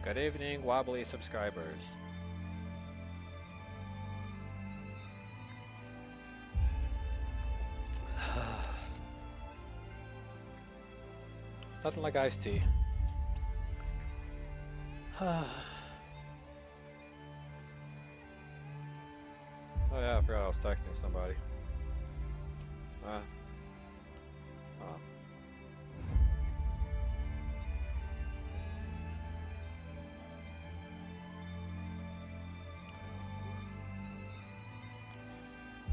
Good evening, Wobbly subscribers. Nothing like iced tea. Oh yeah, I forgot I was texting somebody. Oh.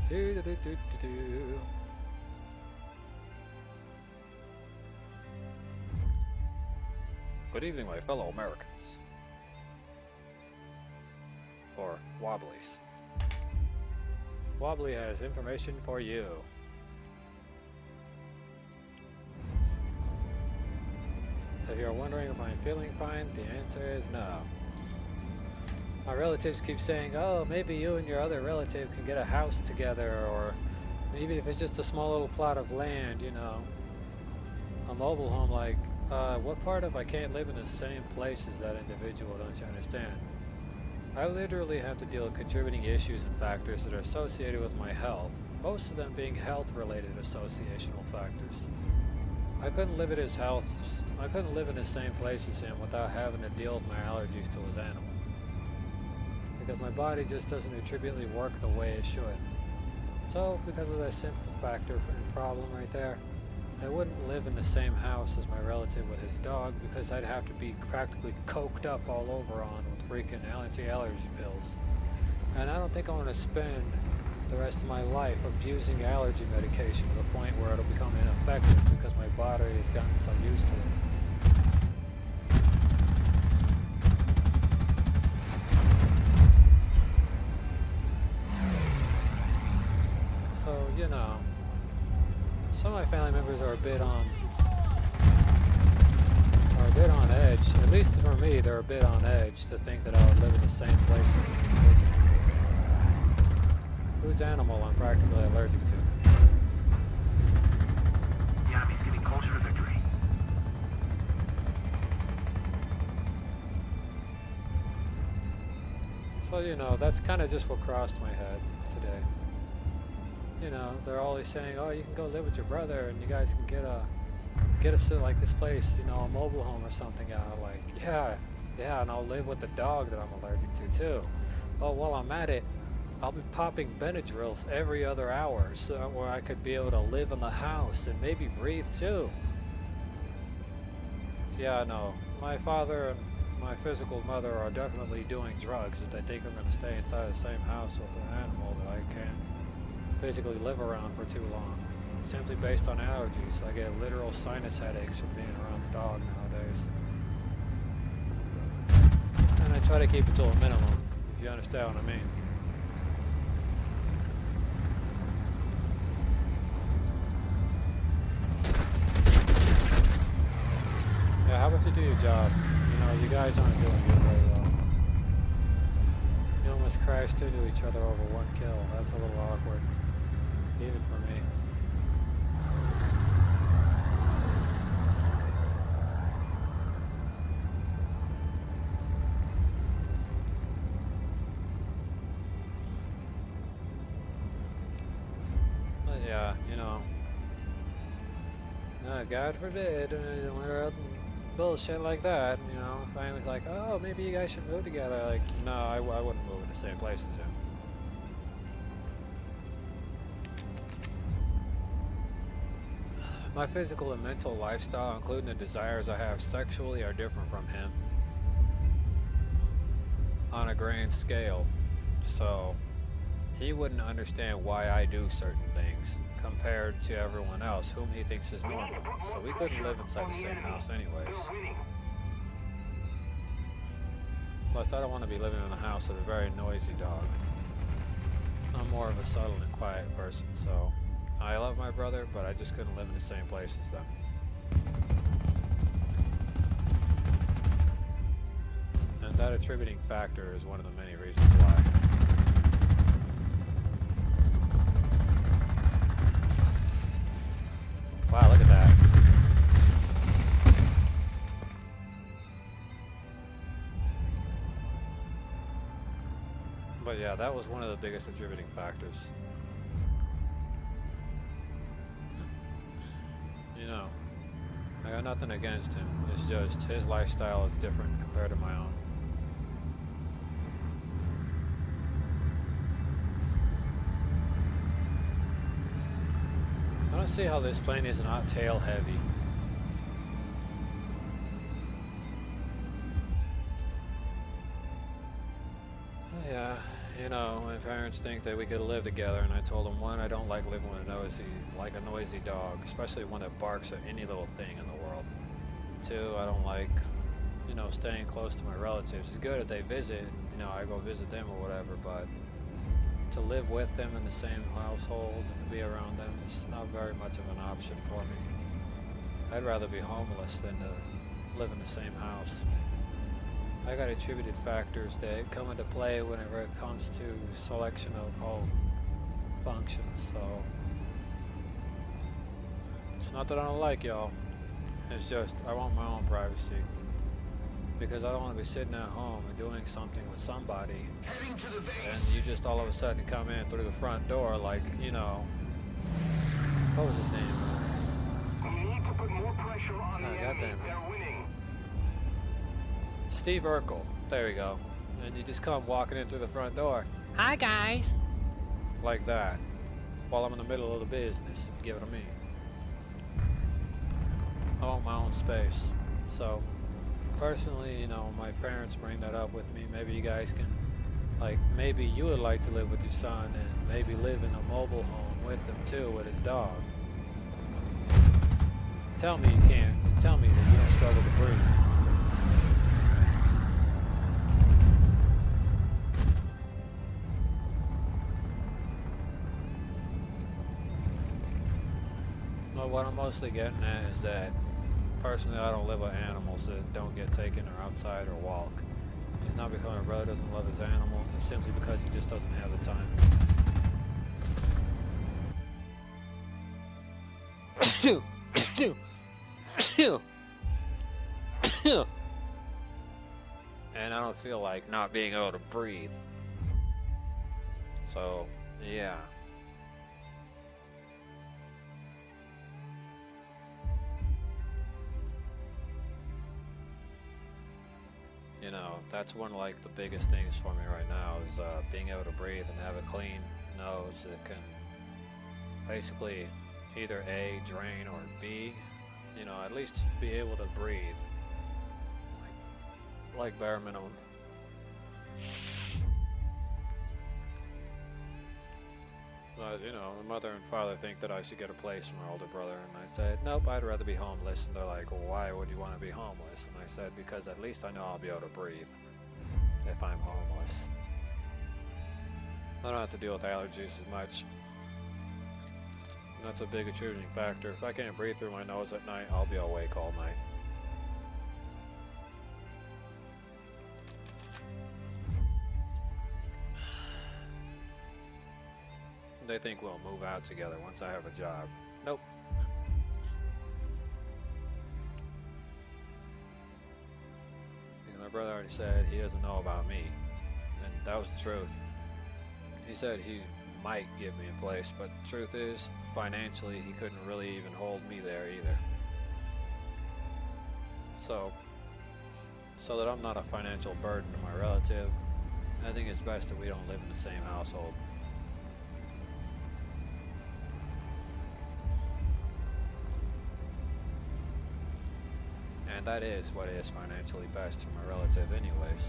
Do, do, do, do, do. Good evening, my fellow Americans. Or Wobblies. Wobbly has information for you. If you're wondering if I'm feeling fine, the answer is no. My relatives keep saying, oh, maybe you and your other relative can get a house together, or even if it's just a small little plot of land, you know. A mobile home, like, what part of I can't live in the same place as that individual, don't you understand? I literally have to deal with contributing issues and factors that are associated with my health, most of them being health-related associational factors. I couldn't live at his house, I couldn't live in the same place as him without having to deal with my allergies to his animal. Because my body just doesn't attributely work the way it should. So, because of that simple factor and problem right there, I wouldn't live in the same house as my relative with his dog because I'd have to be practically coked up all over on with freaking anti-allergy pills. And I don't think I want to spend the rest of my life abusing allergy medication to the point where it'll become ineffective because my body has gotten so used to it. So, you know, some of my family members are a bit on edge. At least for me, they're a bit on edge to think that I would live in the same place as an individual. Whose animal I'm practically allergic to. The enemy's getting closer to victory. So, you know, that's kind of just what crossed my head today. You know, they're always saying, oh, you can go live with your brother and you guys can get us to like this place, you know, a mobile home or something out. Like, yeah, and I'll live with the dog that I'm allergic to too. Oh, while I'm at it, I'll be popping Benadryls every other hour so where I could be able to live in the house and maybe breathe too. Yeah, no, my father and my physical mother are definitely doing drugs if they think I'm going to stay inside the same house with an animal that I can't physically live around for too long. Simply based on allergies. I get literal sinus headaches from being around the dog nowadays. And I try to keep it to a minimum, if you understand what I mean. Yeah, how about you do your job? You know, you guys aren't doing it very well. You almost crashed into each other over one kill. That's a little awkward. Even for me. But yeah, you know. No, God forbid, we're up bullshit like that, you know. Family's like, oh, maybe you guys should move together. Like, no, I wouldn't move in the same place as him. My physical and mental lifestyle, including the desires I have sexually, are different from him on a grand scale. So he wouldn't understand why I do certain things compared to everyone else whom he thinks is normal. So we couldn't live inside the same house anyways. Plus, I don't want to be living in a house with a very noisy dog. I'm more of a subtle and quiet person, so I love my brother, but I just couldn't live in the same place as them. And that attributing factor is one of the many reasons why. Wow, look at that. But yeah, that was one of the biggest attributing factors. You know, I got nothing against him. It's just his lifestyle is different compared to my own. I don't see how this plane is not tail heavy. Yeah, you know, my parents think that we could live together, and I told them, one, I don't like living with a noisy dog, especially one that barks at any little thing in the world. Two, I don't like, you know, staying close to my relatives. It's good if they visit, you know, I go visit them or whatever, but to live with them in the same household and to be around them is not very much of an option for me. I'd rather be homeless than to live in the same house. I got attributed factors that come into play whenever it comes to selection of home functions, so it's not that I don't like y'all, it's just I want my own privacy, because I don't want to be sitting at home and doing something with somebody and you just all of a sudden come in through the front door like, you know, what was his name? We need to put more pressure on the enemy. They're winning. Steve Urkel, there we go. And you just come walking in through the front door. Hi guys! Like that. While I'm in the middle of the business. Give it to me. I want my own space. So, personally, you know, my parents bring that up with me. Maybe you guys can, like, maybe you would like to live with your son and maybe live in a mobile home with him too, with his dog. Tell me you can't. Tell me that you don't struggle to breathe. What I'm mostly getting at is that personally I don't live with animals that don't get taken or outside or walk. It's not because my brother doesn't love his animal, it's simply because he just doesn't have the time. And I don't feel like not being able to breathe. So, yeah. You know, that's one of like the biggest things for me right now is being able to breathe and have a clean nose that can basically either A, drain, or B, you know, at least be able to breathe. Like bare minimum. But, you know, my mother and father think that I should get a place for my older brother, and I said, nope, I'd rather be homeless. And they're like, well, why would you want to be homeless? And I said, because at least I know I'll be able to breathe if I'm homeless. I don't have to deal with allergies as much. And that's a big attributing factor. If I can't breathe through my nose at night, I'll be awake all night. They think we'll move out together once I have a job. Nope. My brother already said he doesn't know about me. And that was the truth. He said he might give me a place, but the truth is, financially, he couldn't really even hold me there either. So that I'm not a financial burden to my relative, I think it's best that we don't live in the same household. And that is what is financially best for my relative anyways.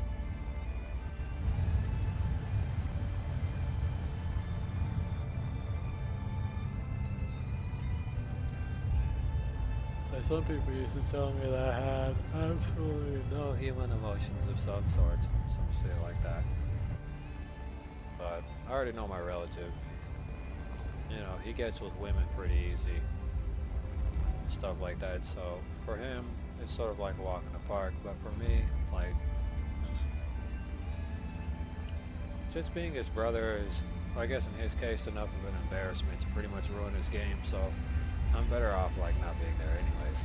But some people used to tell me that I had absolutely no human emotions of some sort, some shit like that. But I already know my relative. You know, he gets with women pretty easy. Stuff like that, so for him, it's sort of like a walk in the park, but for me, like, just being his brother is, I guess in his case, enough of an embarrassment to pretty much ruin his game, so I'm better off, like, not being there anyways.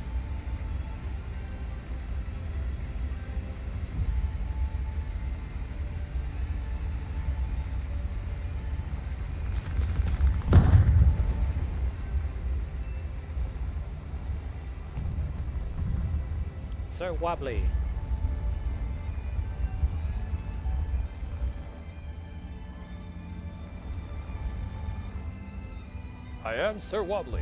Sir Wobbly. I am Sir Wobbly.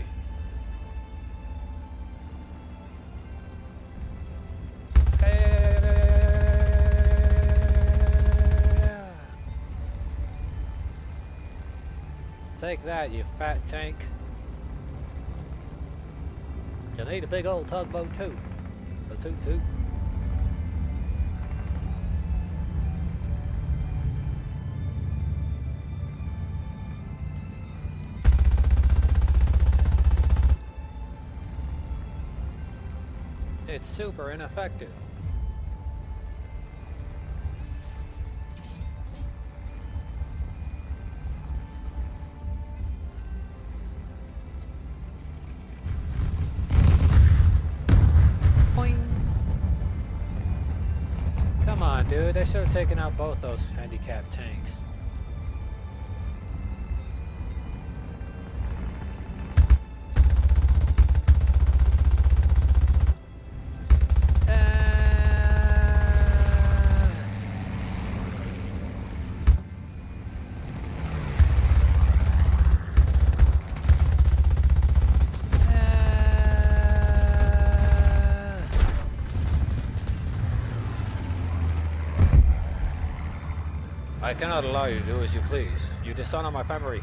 Take that, you fat tank. You need a big old tugboat too. A toot-toot. It's super ineffective. Boing. Come on, dude. They should have taken out both those handicapped tanks. I cannot allow you to do as you please. You dishonor my family.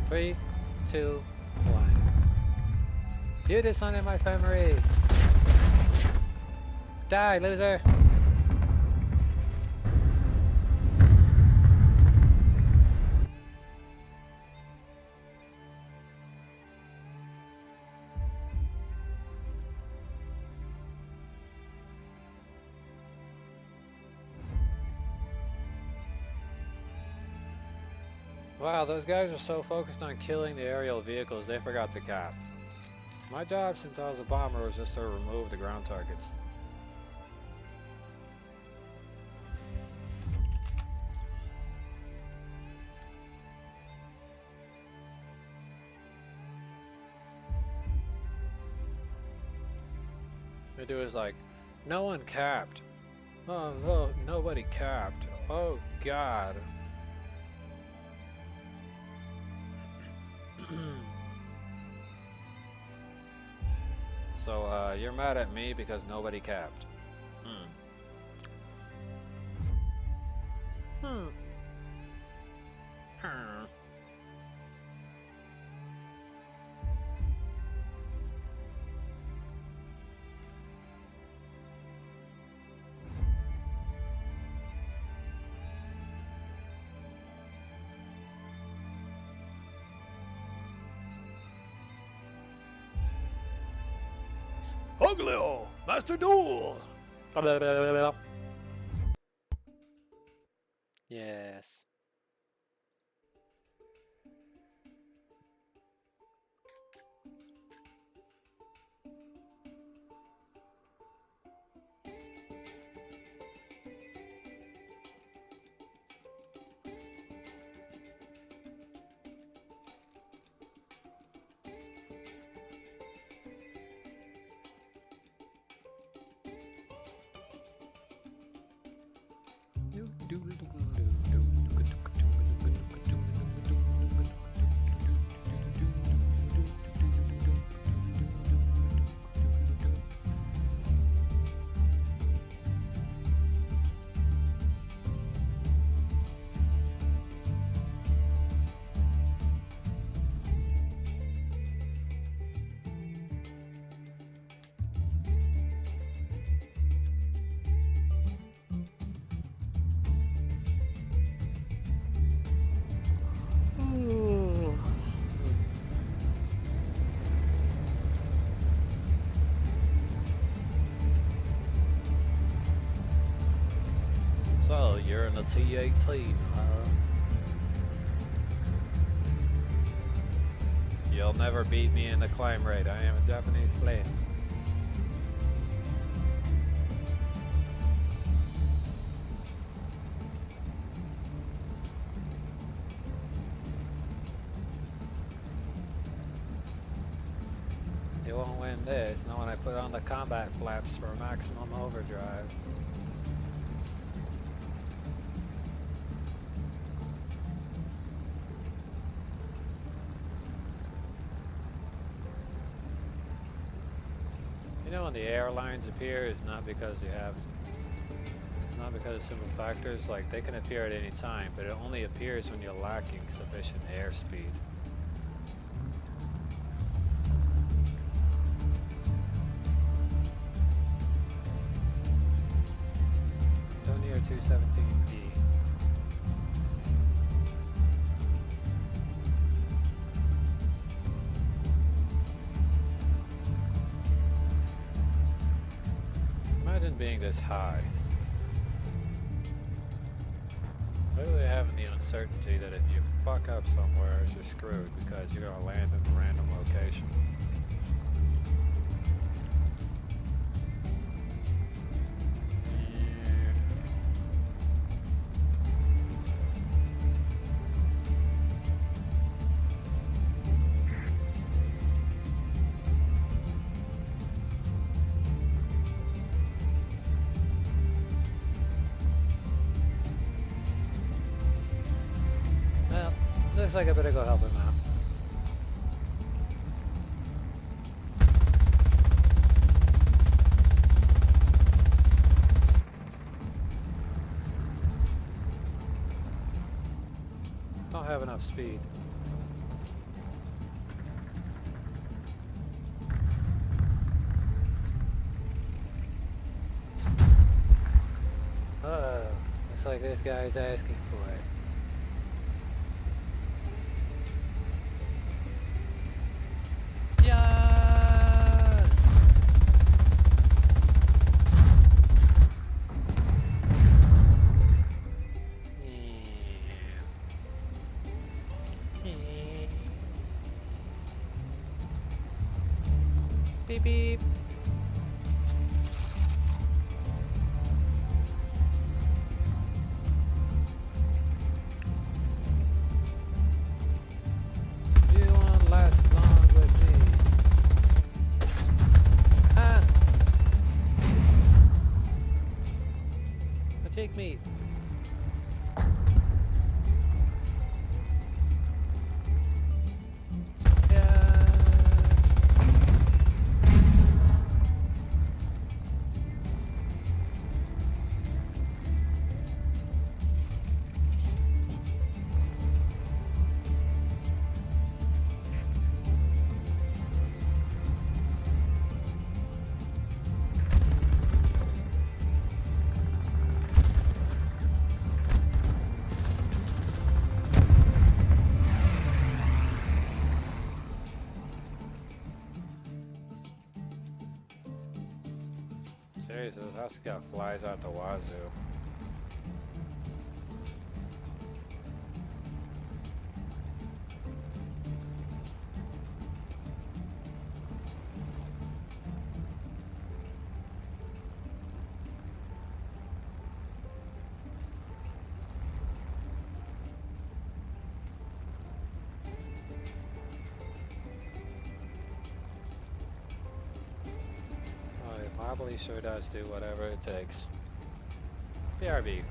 Three, two, one. You dishonor my family. Die, loser. Wow, those guys are so focused on killing the aerial vehicles, they forgot to cap. My job since I was a bomber was just to remove the ground targets. They do is like, no one capped. Oh, nobody capped. Oh, God. So, you're mad at me because nobody capped. Oglio! Master Duel! Yes. So, you're in the T-18, huh? They'll never beat me in the climb rate. I am a Japanese plane. You won't win this, not when I put on the combat flaps for maximum overdrive. You know, when the airlines appear, it's not because of simple factors, like they can appear at any time, but it only appears when you're lacking sufficient airspeed. Go near 217E. Imagine being this high. Literally having the uncertainty that if you fuck up somewhere, you're screwed because you're gonna land in a random location. Looks like I better go help him out. Don't have enough speed. Uh-oh. Looks like this guy's asking for it. Beep beep. You won't last long with me. Ah! Take me. Seriously, this house got flies out the wazoo. Wobbly sure does do whatever it takes. BRB.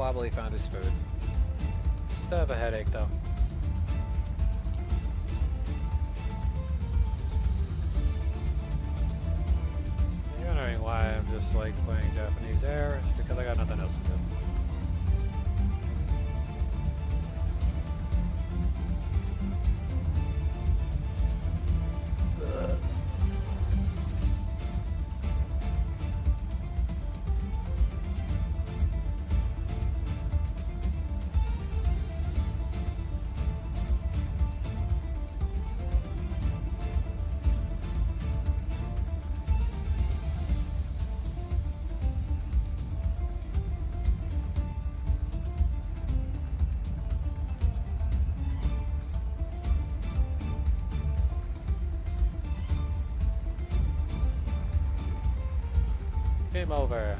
Wobbly found his food. Still have a headache though. You're wondering why I'm just like playing Japanese Air? It's because I got nothing else to do. Game over.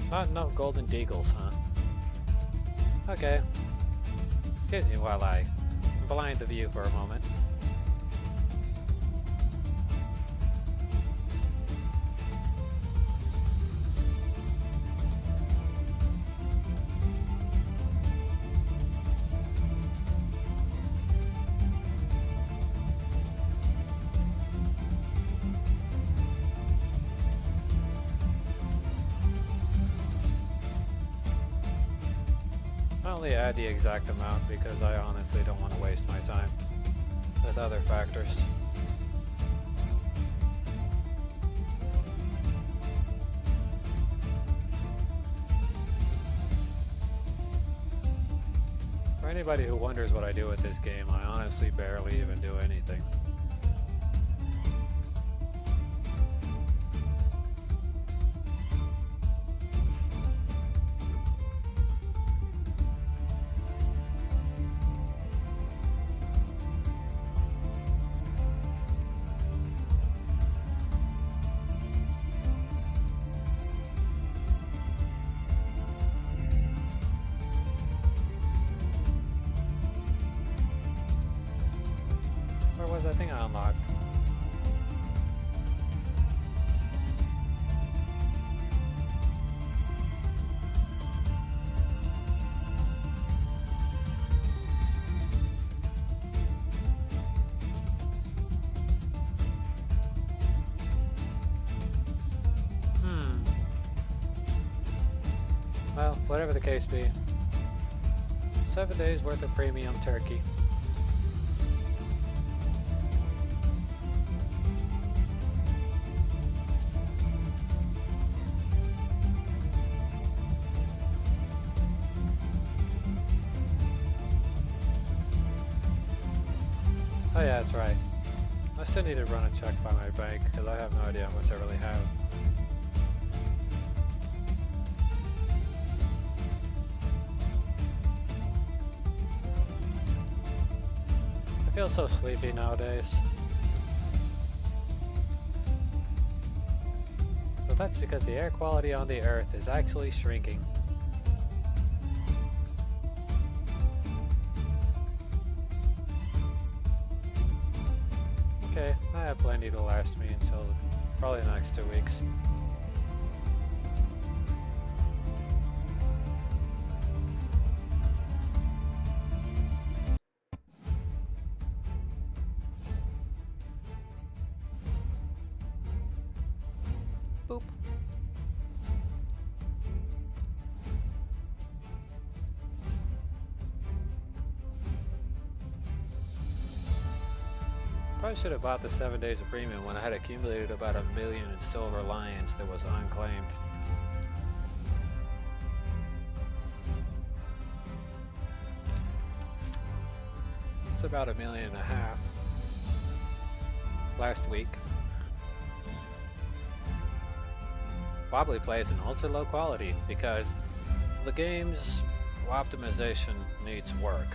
Not enough golden deagles, huh? Okay. Excuse me while I blind the view for a moment. I only add the exact amount because I honestly don't want to waste my time with other factors. For anybody who wonders what I do with this game, I honestly barely even do anything. Where was that thing I unlocked? Well, whatever the case be. 7 days worth of premium turkey. Oh yeah, that's right. I still need to run a check by my bank because I have no idea how much I really have. I feel so sleepy nowadays. But that's because the air quality on the Earth is actually shrinking. Okay, I have plenty to last me until probably the next 2 weeks. Boop. Probably should have bought the 7 days of premium when I had accumulated about 1 million in silver lions that was unclaimed. about 1.5 million last week. Wobbly plays in ultra low quality because the game's optimization needs work.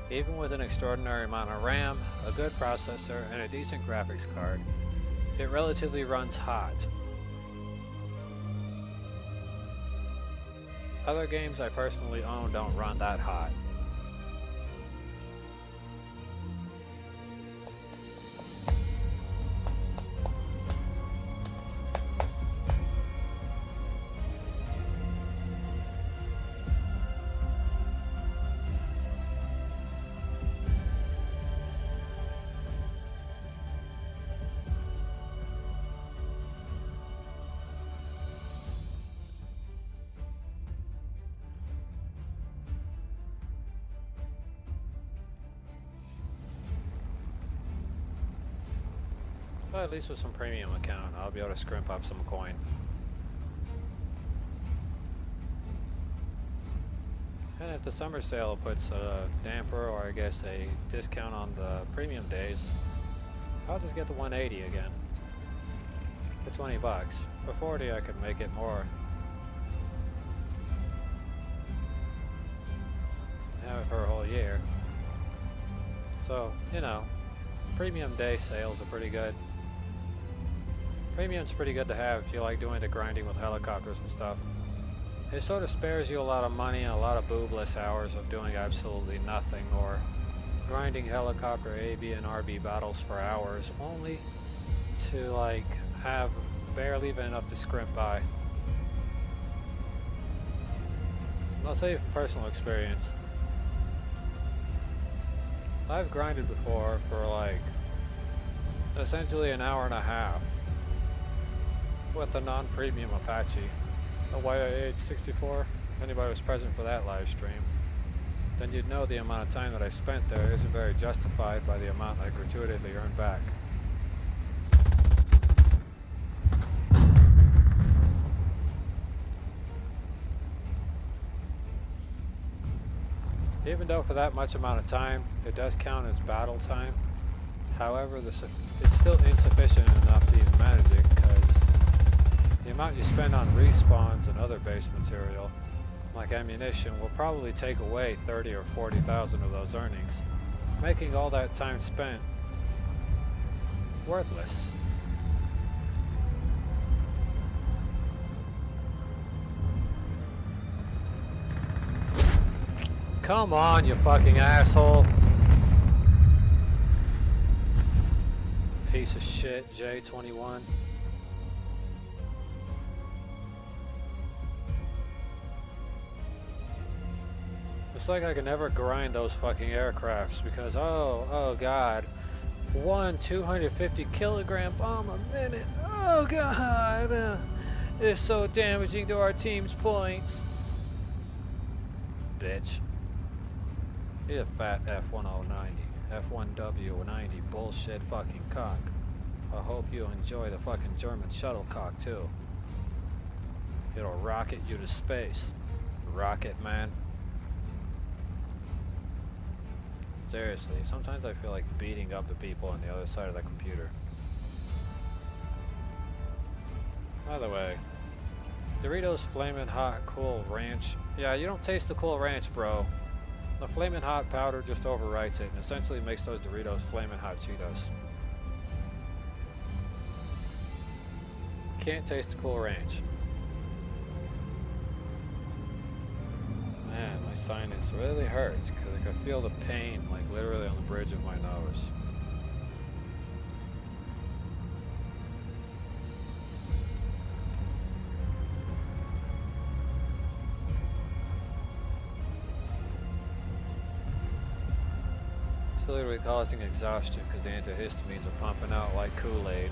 Even with an extraordinary amount of RAM, a good processor, and a decent graphics card, it relatively runs hot. Other games I personally own don't run that hot. But at least with some premium account, I'll be able to scrimp up some coin. And if the summer sale puts a damper or I guess a discount on the premium days, I'll just get the 180 again. For 20 bucks. For 40 I could make it more. Have it for a whole year. So, you know, premium day sales are pretty good. Premium's pretty good to have if you like doing the grinding with helicopters and stuff. It sort of spares you a lot of money and a lot of boobless hours of doing absolutely nothing or grinding helicopter AB and RB battles for hours only to like have barely even enough to scrimp by. And I'll tell you from personal experience, I've grinded before for like essentially an hour and a half with a non-premium Apache, a YIH-64. If anybody was present for that live stream, then you'd know the amount of time that I spent there isn't very justified by the amount I gratuitously earned back. Even though for that much amount of time, it does count as battle time, however, it's still insufficient enough to even manage it because the amount you spend on respawns and other base material, like ammunition, will probably take away 30 or 40,000 of those earnings, making all that time spent worthless. Come on, you fucking asshole. Piece of shit, J21. It's like I can never grind those fucking aircrafts because, oh god. 1 250 kilogram bomb a minute. Oh god. It's so damaging to our team's points. Bitch. Eat a fat F1090, F1W90 bullshit fucking cock. I hope you enjoy the fucking German shuttlecock too. It'll rocket you to space. Rocket man. Seriously, sometimes I feel like beating up the people on the other side of the computer. By the way, Doritos Flamin' Hot Cool Ranch. Yeah, you don't taste the Cool Ranch, bro. The Flamin' Hot powder just overwrites it and essentially makes those Doritos Flamin' Hot Cheetos. Can't taste the Cool Ranch. Man, my sinus really hurts because I can feel the pain like literally on the bridge of my nose. It's literally causing exhaustion because the antihistamines are pumping out like Kool-Aid.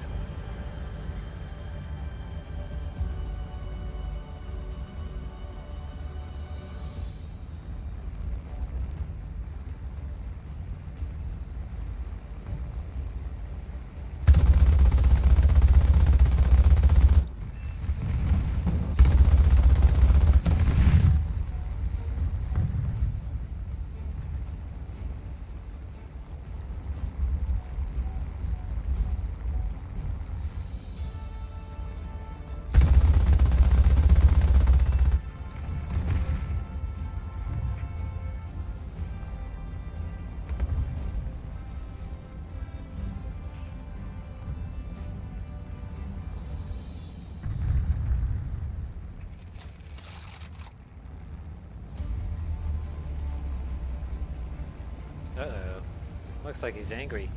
Looks like he's angry.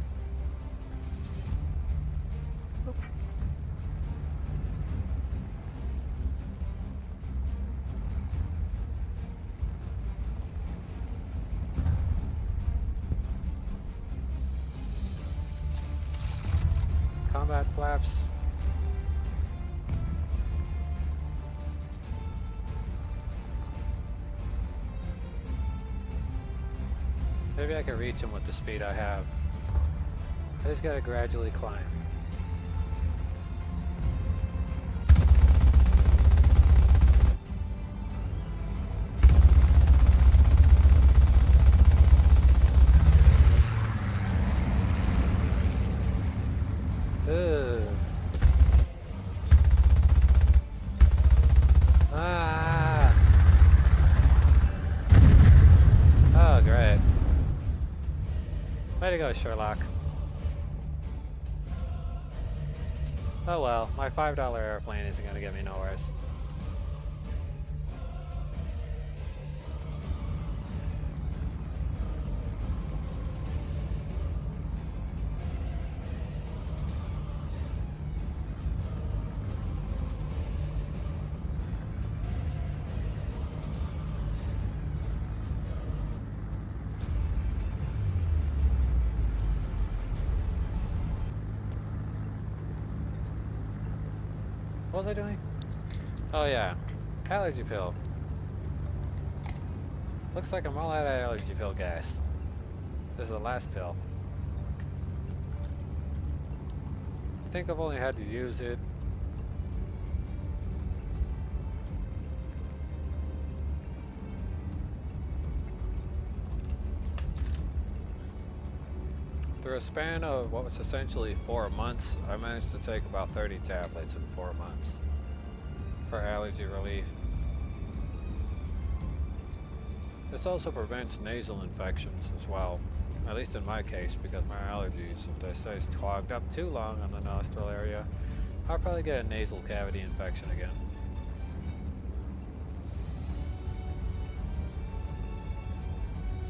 Combat flaps. Maybe I can reach him with the speed I have. I just gotta gradually climb. Ugh. Ah. Oh, great. Way to go, Sherlock. Oh well, my $5 airplane isn't gonna get me nowhere. What was I doing? Oh yeah, allergy pill. Looks like I'm all out of allergy pill gas. This is the last pill. I think I've only had to use it through a span of what was essentially 4 months. I managed to take about 30 tablets in 4 months for allergy relief. This also prevents nasal infections as well, at least in my case, because my allergies, if they stay clogged up too long on the nostril area, I'll probably get a nasal cavity infection again.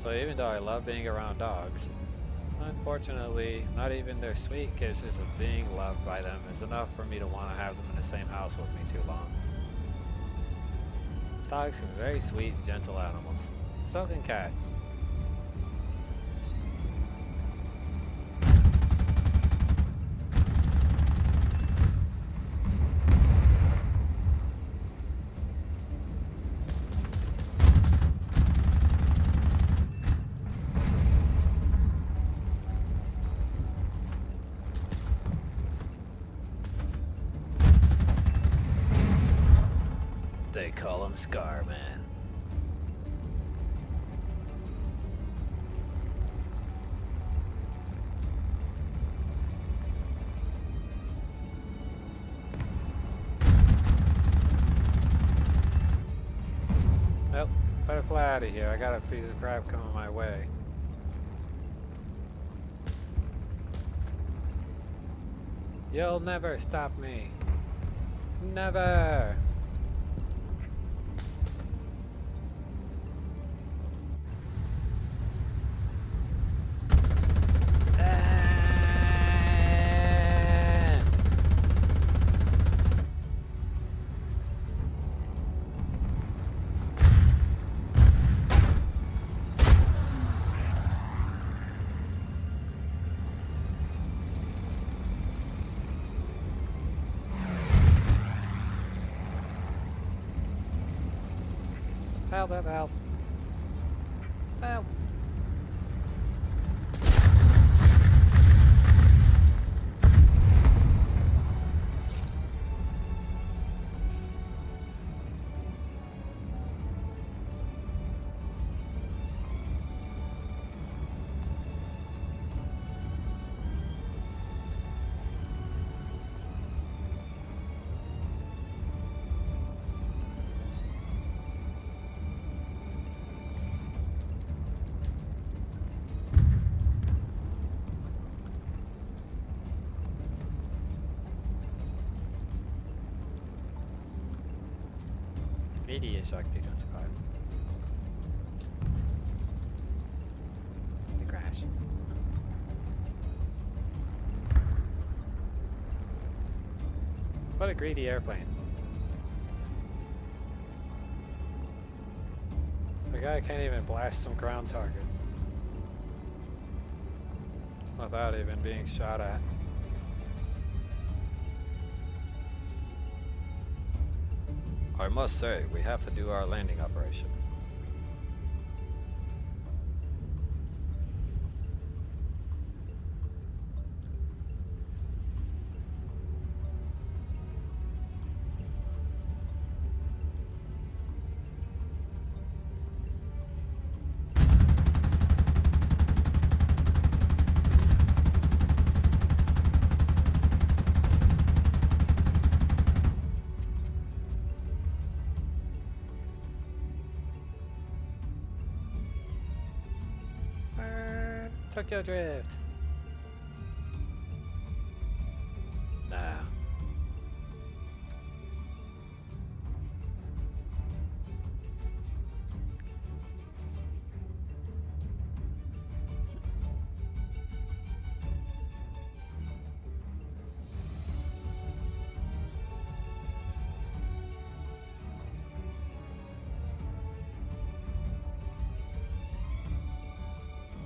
So even though I love being around dogs, unfortunately, not even their sweet kisses of being loved by them is enough for me to want to have them in the same house with me too long. Dogs can be very sweet and gentle animals. So can cats. They call him Scarman. Nope, better fly out of here. I got a piece of crap coming my way. You'll never stop me. Never! Help, help, help. Help. Media Shakti 25. The crash. What a greedy airplane. The guy can't even blast some ground target without even being shot at. I must say, we have to do our landing operation. Tokyo Drift. Nah.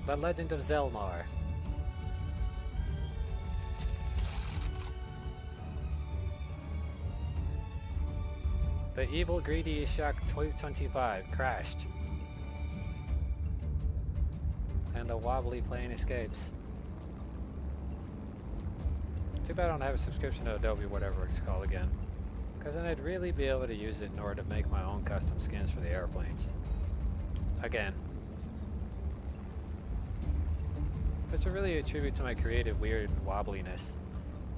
The Legend of Zelmar. The evil greedy Shock 225 crashed. And the Wobbly plane escapes. Too bad I don't have a subscription to Adobe, whatever it's called again. Because then I'd really be able to use it in order to make my own custom skins for the airplanes. Again. It's really a tribute to my creative weird wobbliness,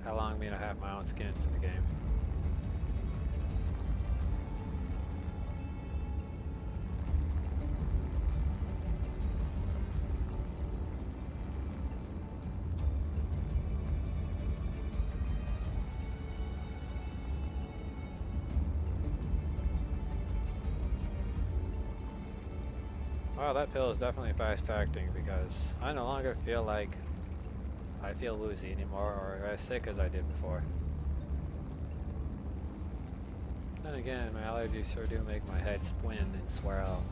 allowing me to have my own skins in the game. Wow, that pill is definitely fast acting because I no longer feel like I feel woozy anymore or as sick as I did before. Then again, my allergies sure do make my head spin and swirl.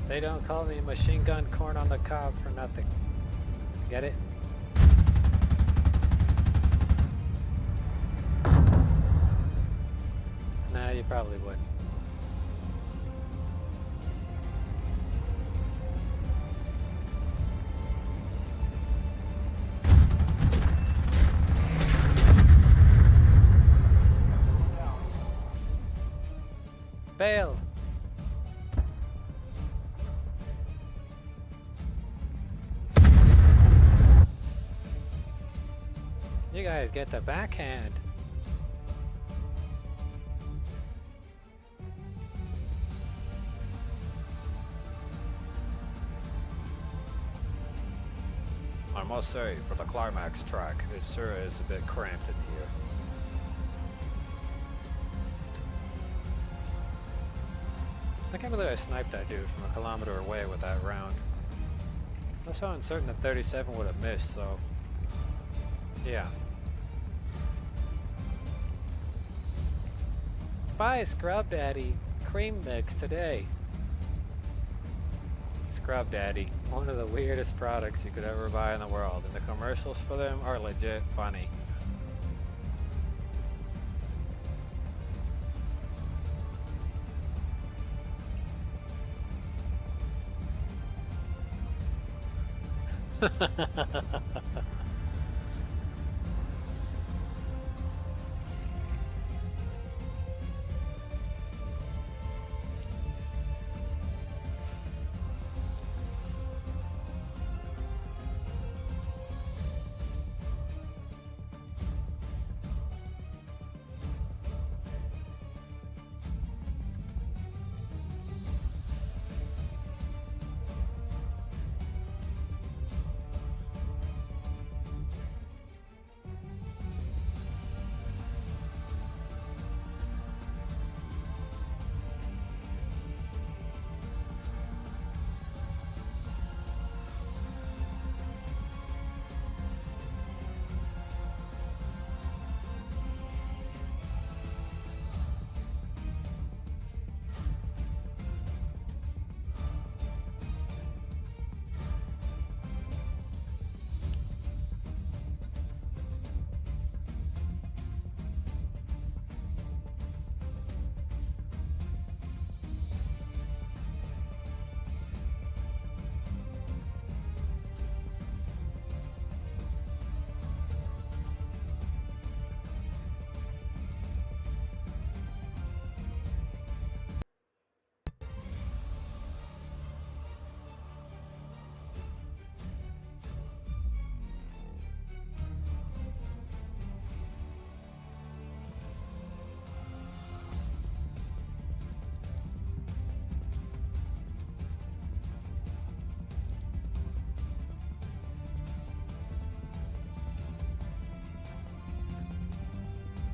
They don't call me machine gun corn on the cob for nothing. Get it? Nah, you probably would. Bail! You guys get the backhand. I must say, for the climax track, it sure is a bit cramped in here. I can't believe I sniped that dude from a kilometer away with that round. I was so uncertain that 37 would have missed, so yeah. Buy Scrub Daddy cream mix today. Scrub Daddy, one of the weirdest products you could ever buy in the world, and the commercials for them are legit funny.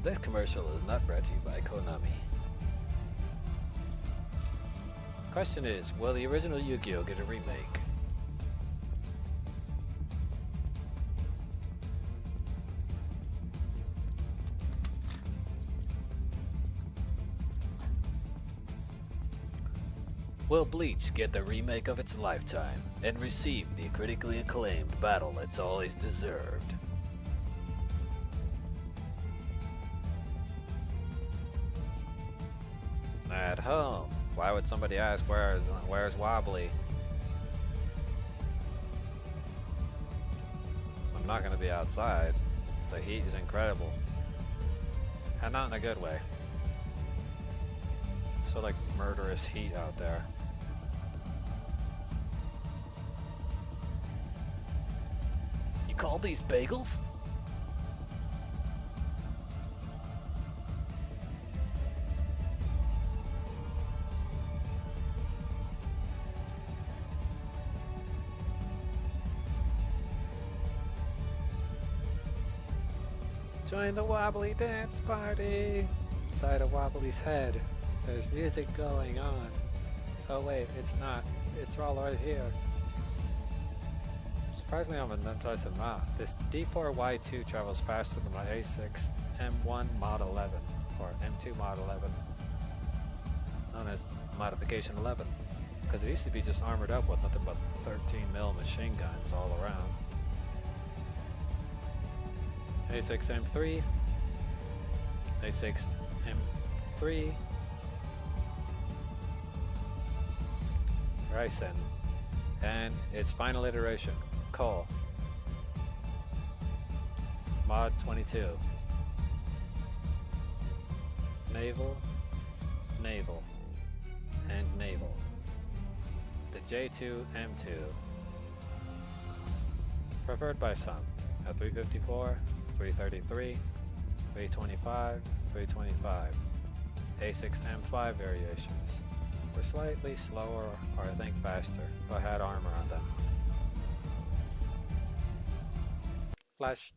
This commercial is not brought to you by Konami. Question is, will the original Yu-Gi-Oh! Get a remake? Will Bleach get the remake of its lifetime and receive the critically acclaimed battle it's always deserved? At home. Why would somebody ask where's Wobbly? I'm not gonna be outside. The heat is incredible. And not in a good way. So like murderous heat out there. You call these bagels? Join the Wobbly dance party! Inside of Wobbly's head, there's music going on. Oh wait, it's not. It's all right here. Surprisingly, I'm nice amount. This D4Y2 travels faster than my A6 M1 Mod 11, or M2 Mod 11, known as Modification 11, because it used to be just armored up with nothing but 13mm machine guns all around. A6M3, A6M3, Ryzen, and its final iteration, Cole, Mod 22, Naval, Naval, and Naval, the J2M2, preferred by some, at 354, 333, 325, 325, A6M5 variations were slightly slower or I think faster, but had armor on them. Flash.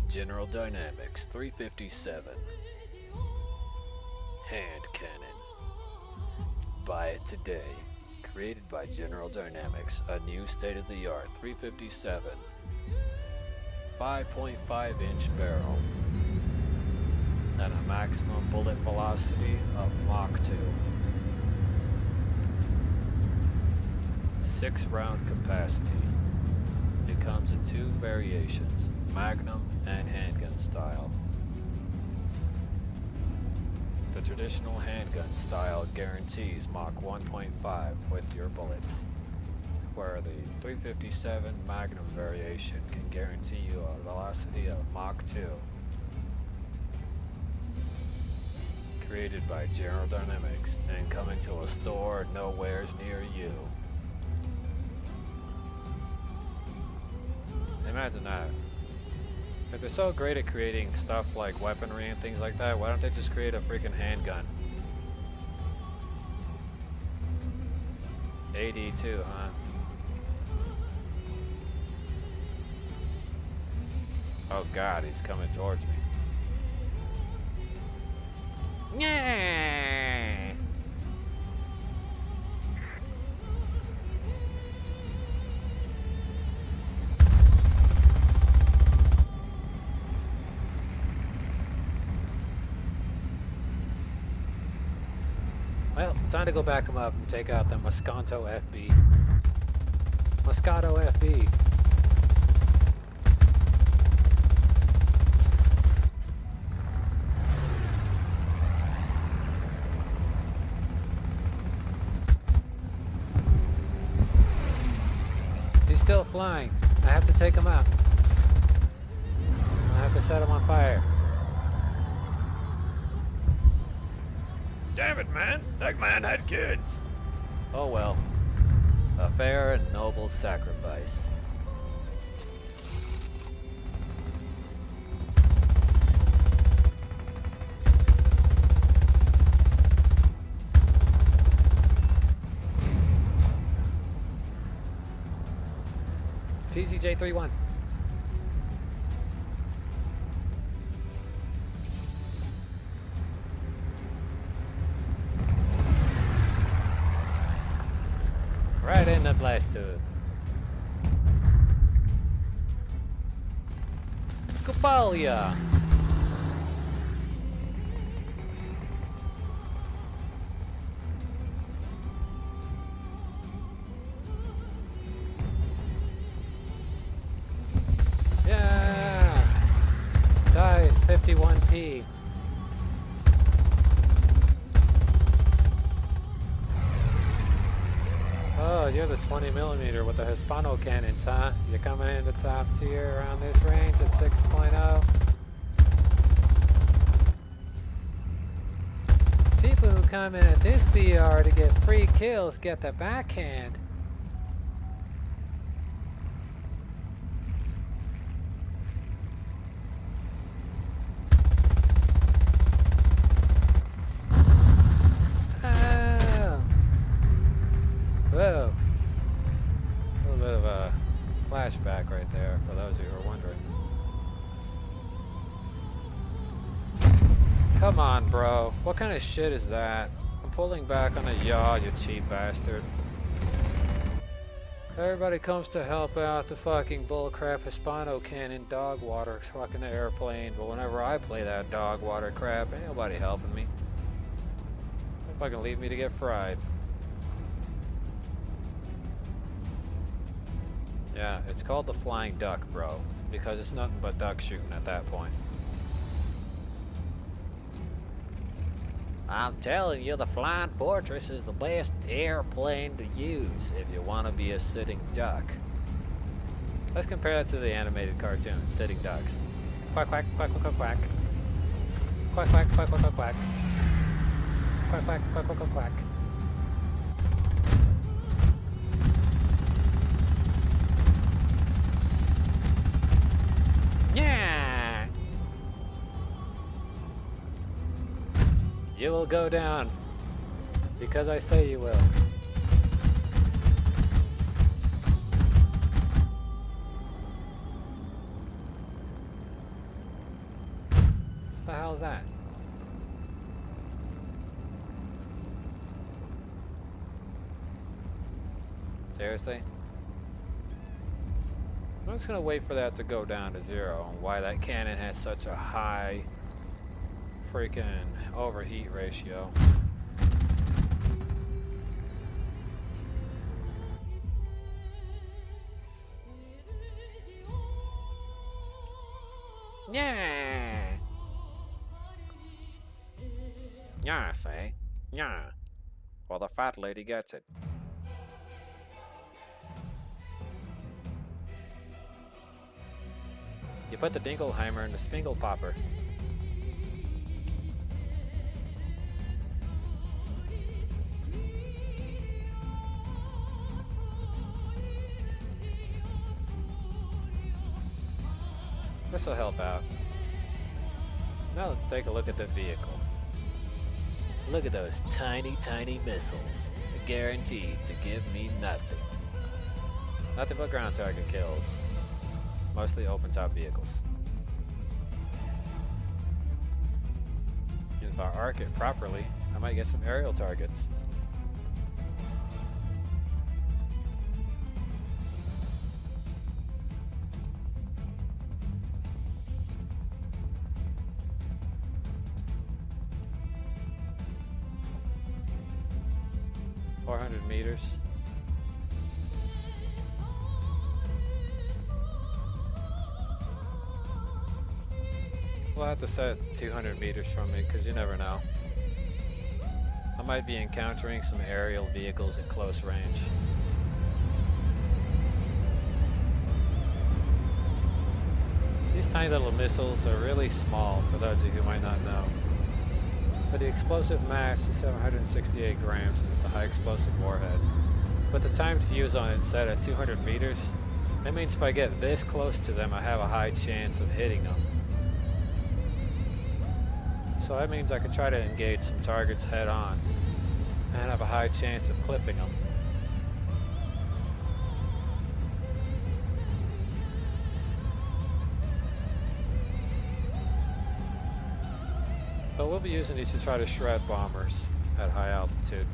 General Dynamics 357 Hand Cannon. Buy it today. Created by General Dynamics, a new state-of-the-art 357 5.5-inch barrel and a maximum bullet velocity of Mach 2. 6-round capacity. It comes in 2 variations, Magnum and handgun style. The traditional handgun style guarantees Mach 1.5 with your bullets, where the 357 Magnum variation can guarantee you a velocity of Mach 2. Created by General Dynamics and coming to a store nowhere near you. Imagine that. If they're so great at creating stuff like weaponry and things like that, why don't they just create a freaking handgun? AD2, huh? Oh god, he's coming towards me. Yeah. Well, time to go back them up and take out the Moscato FB. Moscato FB. He's still flying. I have to take him out. I have to set him on fire. Damn it, man! That man had kids! Oh well. A fair and noble sacrifice. PZJ31. Right in the blast tube. Kabalia! Yeah! Die 51p. Oh, you're the 20mm with the Hispano cannons, huh? You're coming in the top tier around this range at 6.0. People who come in at this BR to get free kills get the backhand. Whoa. A little bit of a flashback right there, for those of you who are wondering. Come on, bro. What kind of shit is that? I'm pulling back on a yaw, you cheap bastard. Everybody comes to help out the fucking bullcrap Hispano cannon dog water fucking airplane, but whenever I play that dog water crap, ain't nobody helping me. They fucking leave me to get fried. Yeah, it's called the flying duck, bro, because it's nothing but duck shooting at that point. I'm telling you, the Flying Fortress is the best airplane to use if you want to be a sitting duck. Let's compare that to the animated cartoon, Sitting Ducks. Quack, quack, quack, quack, quack, quack. Quack, quack, quack, quack, quack, quack. Quack, quack, quack, quack, quack, quack. Yeah! You will go down, because I say you will. What the hell is that? Seriously? I'm just gonna wait for that to go down to 0 and why that cannon has such a high freaking overheat ratio. Yeah. Yeah, say. Yeah. Well, the fat lady gets it. You put the Dinkelheimer in the Spingle Popper. This will help out. Now let's take a look at the vehicle. Look at those tiny, tiny missiles. Guaranteed to give me nothing. Nothing but ground target kills. Mostly open top vehicles. And if I arc it properly, I might get some aerial targets. Meters. We'll have to set it to 200 meters from me because you never know. I might be encountering some aerial vehicles at close range. These tiny little missiles are really small for those of you who might not know. But the explosive mass is 768 grams and it's a high explosive warhead. But the time to use on it set at 200 meters. That means if I get this close to them, I have a high chance of hitting them. So that means I could try to engage some targets head on and have a high chance of clipping them. we'll be using these to try to shred bombers at high altitude.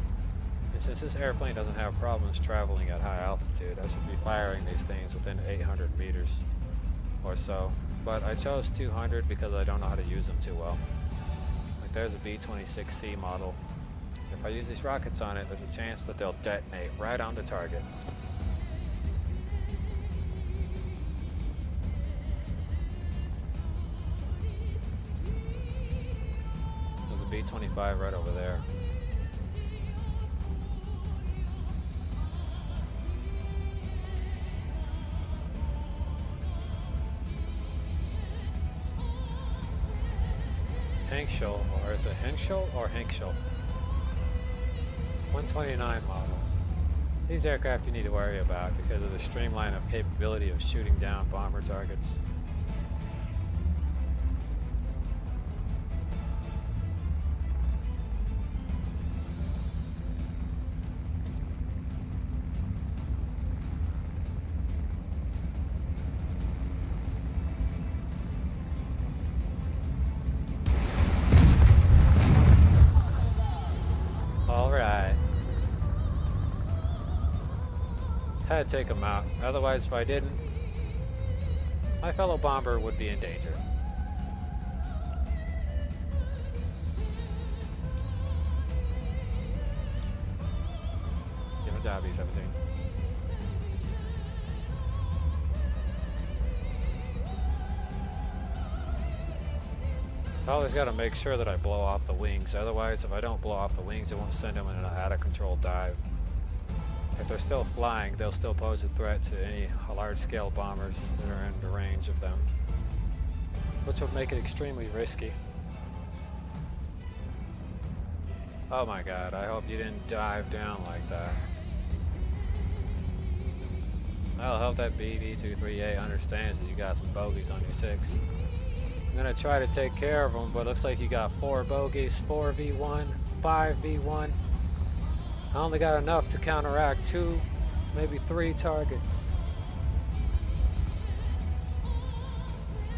And since this airplane doesn't have problems traveling at high altitude, I should be firing these things within 800 meters or so. But I chose 200 because I don't know how to use them too well. Like there's a B-26C model. If I use these rockets on it, there's a chance that they'll detonate right on the target. There's a B-25 right over there. Henschel, or is it Henschel or Henschel? 129 model. These aircraft you need to worry about because of the streamline of capability of shooting down bomber targets. Had to take him out. Otherwise, if I didn't, my fellow bomber would be in danger. Good job, B-17. I always got to make sure that I blow off the wings. Otherwise, if I don't blow off the wings, it won't send them in an out-of-control dive. If they're still flying, they'll still pose a threat to any large-scale bombers that are in the range of them, which will make it extremely risky. Oh my god, I hope you didn't dive down like that. I hope that BV-238 understands that you got some bogeys on your 6. I'm gonna try to take care of them, but it looks like you got 4 bogeys, 4v1, 5v1. I only got enough to counteract 2, maybe 3 targets.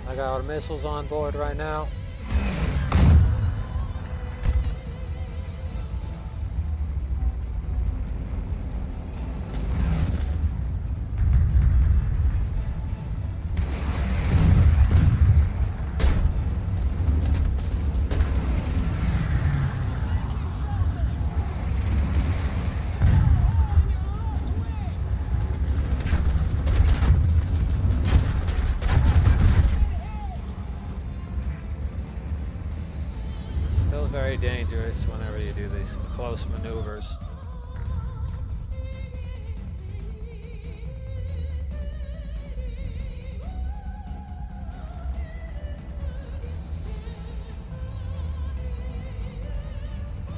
I got all the missiles on board right now. Very dangerous whenever you do these close maneuvers.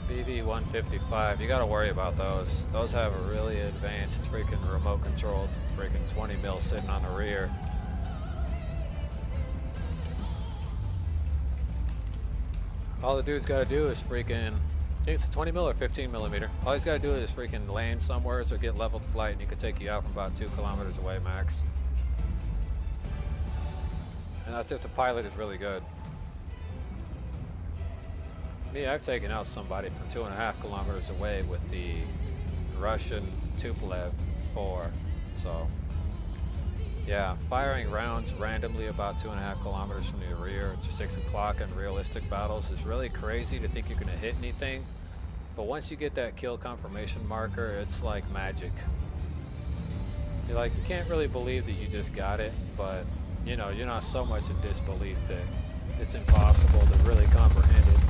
BV-155, you gotta worry about those. Those have a really advanced freaking remote controlled freaking 20 mil sitting on the rear. All the dude's gotta do is freaking, I think it's a 20 mil or 15 millimeter. All he's gotta do is freaking land somewhere or get leveled flight and he can take you out from about 2 kilometers away max. And that's if the pilot is really good. Me, I've taken out somebody from 2.5 kilometers away with the Russian Tupolev 4, so. Yeah, firing rounds randomly about 2.5 kilometers from the rear to 6 o'clock in realistic battles is really crazy to think you're going to hit anything. But once you get that kill confirmation marker, it's like magic. You're like, you can't really believe that you just got it, but you know, you're not so much in disbelief that it's impossible to really comprehend it.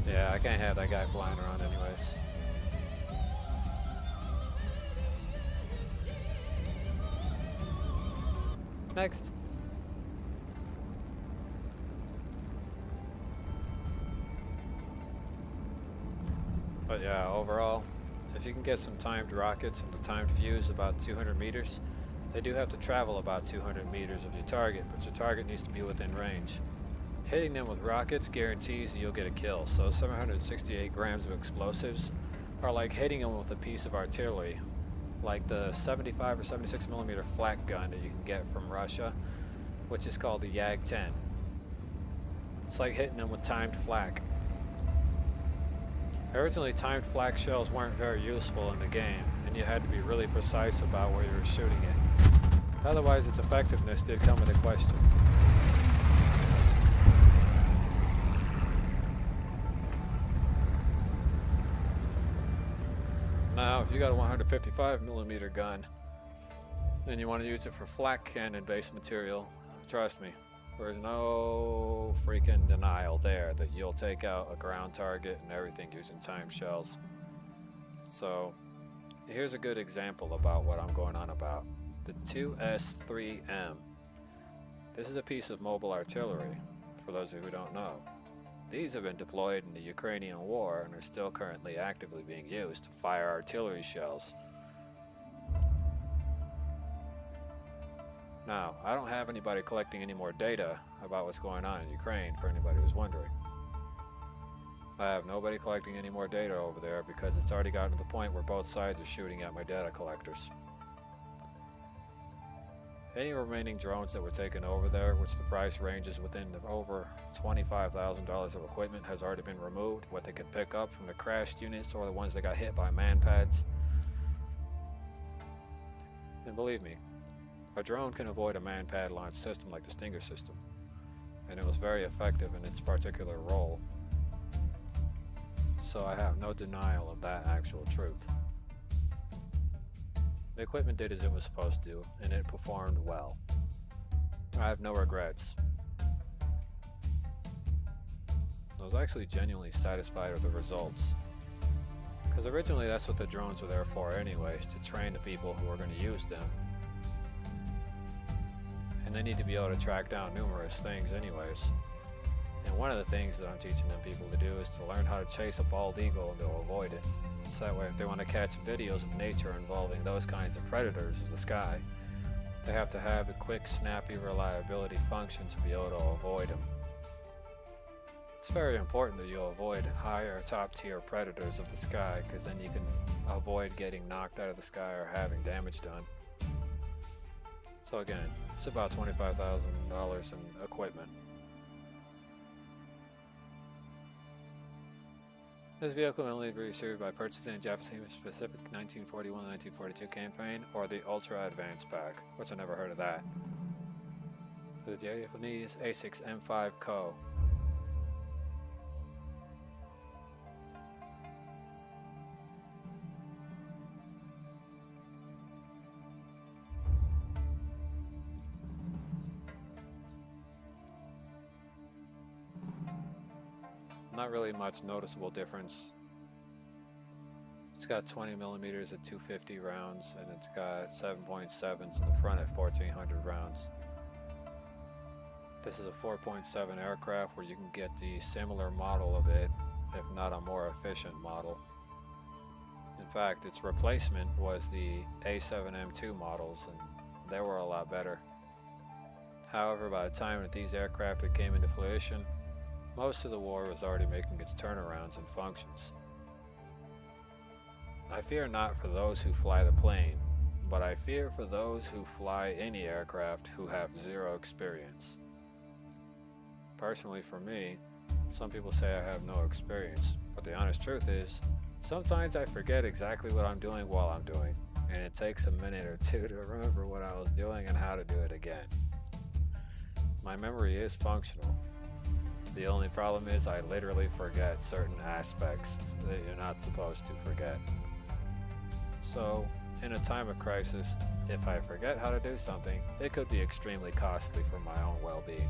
Yeah, I can't have that guy flying around anyways. Next. But yeah, overall, if you can get some timed rockets and the timed fuse about 200 meters, they do have to travel about 200 meters of your target, but your target needs to be within range. Hitting them with rockets guarantees you'll get a kill, so 768 grams of explosives are like hitting them with a piece of artillery. like the 75 or 76 millimeter flak gun that you can get from Russia, which is called the Yag-10. It's like hitting them with timed flak. Originally, timed flak shells weren't very useful in the game, and you had to be really precise about where you were shooting it. Otherwise, its effectiveness did come into question. Now, if you got a 155 millimeter gun, and you want to use it for flak cannon based material, trust me, there's no freaking denial there that you'll take out a ground target and everything using timed shells. So, here's a good example about what I'm going on about. The 2S3M. This is a piece of mobile artillery, for those of you who don't know. These have been deployed in the Ukrainian war and are still currently actively being used to fire artillery shells. Now, I don't have anybody collecting any more data about what's going on in Ukraine, for anybody who's wondering. I have nobody collecting any more data over there because it's already gotten to the point where both sides are shooting at my data collectors. Any remaining drones that were taken over there, which the price ranges within over $25,000 of equipment, has already been removed. What they could pick up from the crashed units or the ones that got hit by man-pads. And believe me, a drone can avoid a man-pad launch system like the Stinger system, and it was very effective in its particular role. So I have no denial of that actual truth. The equipment did as it was supposed to, and it performed well. I have no regrets. I was actually genuinely satisfied with the results. Because originally that's what the drones were there for anyways, to train the people who are going to use them. And they need to be able to track down numerous things anyways. And one of the things that I'm teaching them people to do is to learn how to chase a bald eagle and to avoid it. So that way if they want to catch videos of nature involving those kinds of predators in the sky, they have to have the quick, snappy reliability function to be able to avoid them. It's very important that you avoid higher top tier predators of the sky, because then you can avoid getting knocked out of the sky or having damage done. So again, it's about $25,000 in equipment. This vehicle can only be received by purchasing a Japanese-specific 1941-1942 campaign or the Ultra Advanced Pack, which I never heard of that. The Japanese A6 M5 Co. Not really much noticeable difference. It's got 20 millimeters at 250 rounds, and it's got 7.7s in the front at 1400 rounds. This is a 4.7 aircraft where you can get the similar model of it, if not a more efficient model. In fact, its replacement was the A7M2 models, and they were a lot better. However, by the time that these aircraft came into fruition, most of the war was already making its turnarounds and functions. I fear not for those who fly the plane, but I fear for those who fly any aircraft who have zero experience. Personally, for me, some people say I have no experience, but the honest truth is, sometimes I forget exactly what I'm doing while I'm doing, and it takes a minute or two to remember what I was doing and how to do it again. My memory is functional. The only problem is I literally forget certain aspects that you're not supposed to forget. So, in a time of crisis, if I forget how to do something, it could be extremely costly for my own well-being.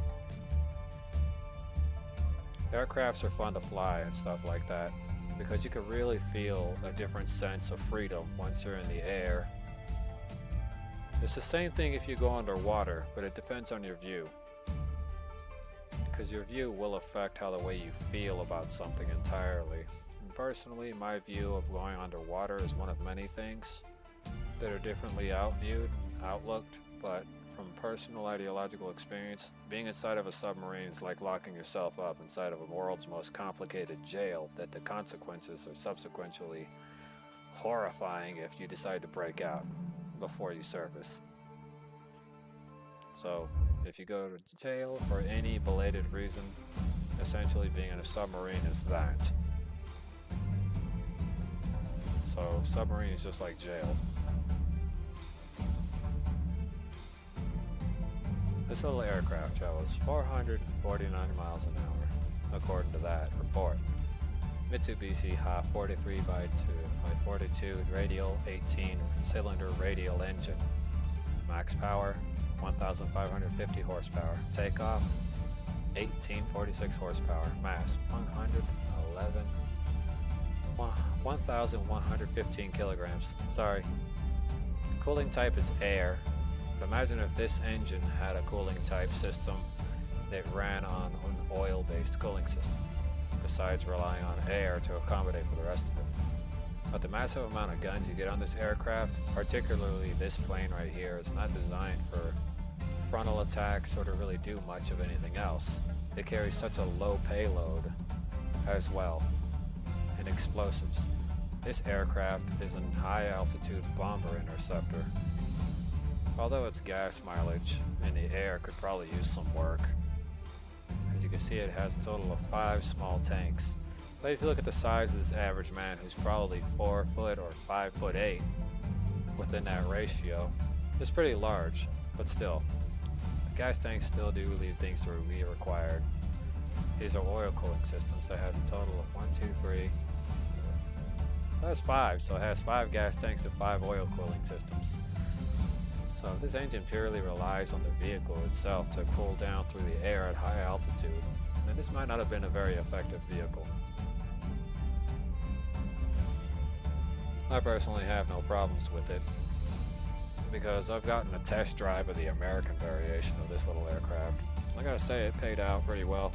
Aircrafts are fun to fly and stuff like that, because you can really feel a different sense of freedom once you're in the air. It's the same thing if you go underwater, but it depends on your view. Because your view will affect how the way you feel about something entirely. And personally, my view of going underwater is one of many things that are differently outlooked, but from personal ideological experience, being inside of a submarine is like locking yourself up inside of a world's most complicated jail that the consequences are subsequently horrifying if you decide to break out before you surface. So, if you go to jail for any belated reason, essentially being in a submarine is that. So, submarine is just like jail. This little aircraft travels 449 miles an hour, according to that report. Mitsubishi Ha-43 by 42 radial 18-cylinder radial engine. Max power 1,550 horsepower. Takeoff 1846 horsepower. Mass 1,115 kilograms. Sorry. Cooling type is air. Imagine if this engine had a cooling type system that ran on an oil-based cooling system, besides relying on air to accommodate for the rest of it. But the massive amount of guns you get on this aircraft, particularly this plane right here, is not designed for frontal attacks or to really do much of anything else. It carries such a low payload as well, and explosives. This aircraft is a high-altitude bomber interceptor. Although its gas mileage in the air could probably use some work. As you can see, it has a total of 5 small tanks. But if you look at the size of this average man, who's probably 4 foot or 5'8", within that ratio, it's pretty large, but still. The gas tanks still do leave things to be required. These are oil cooling systems that has a total of 1, 2, 3. That's 5, so it has 5 gas tanks and 5 oil cooling systems. So if this engine purely relies on the vehicle itself to cool down through the air at high altitude, then this might not have been a very effective vehicle. I personally have no problems with it, because I've gotten a test drive of the American variation of this little aircraft. I gotta say, it paid out pretty well.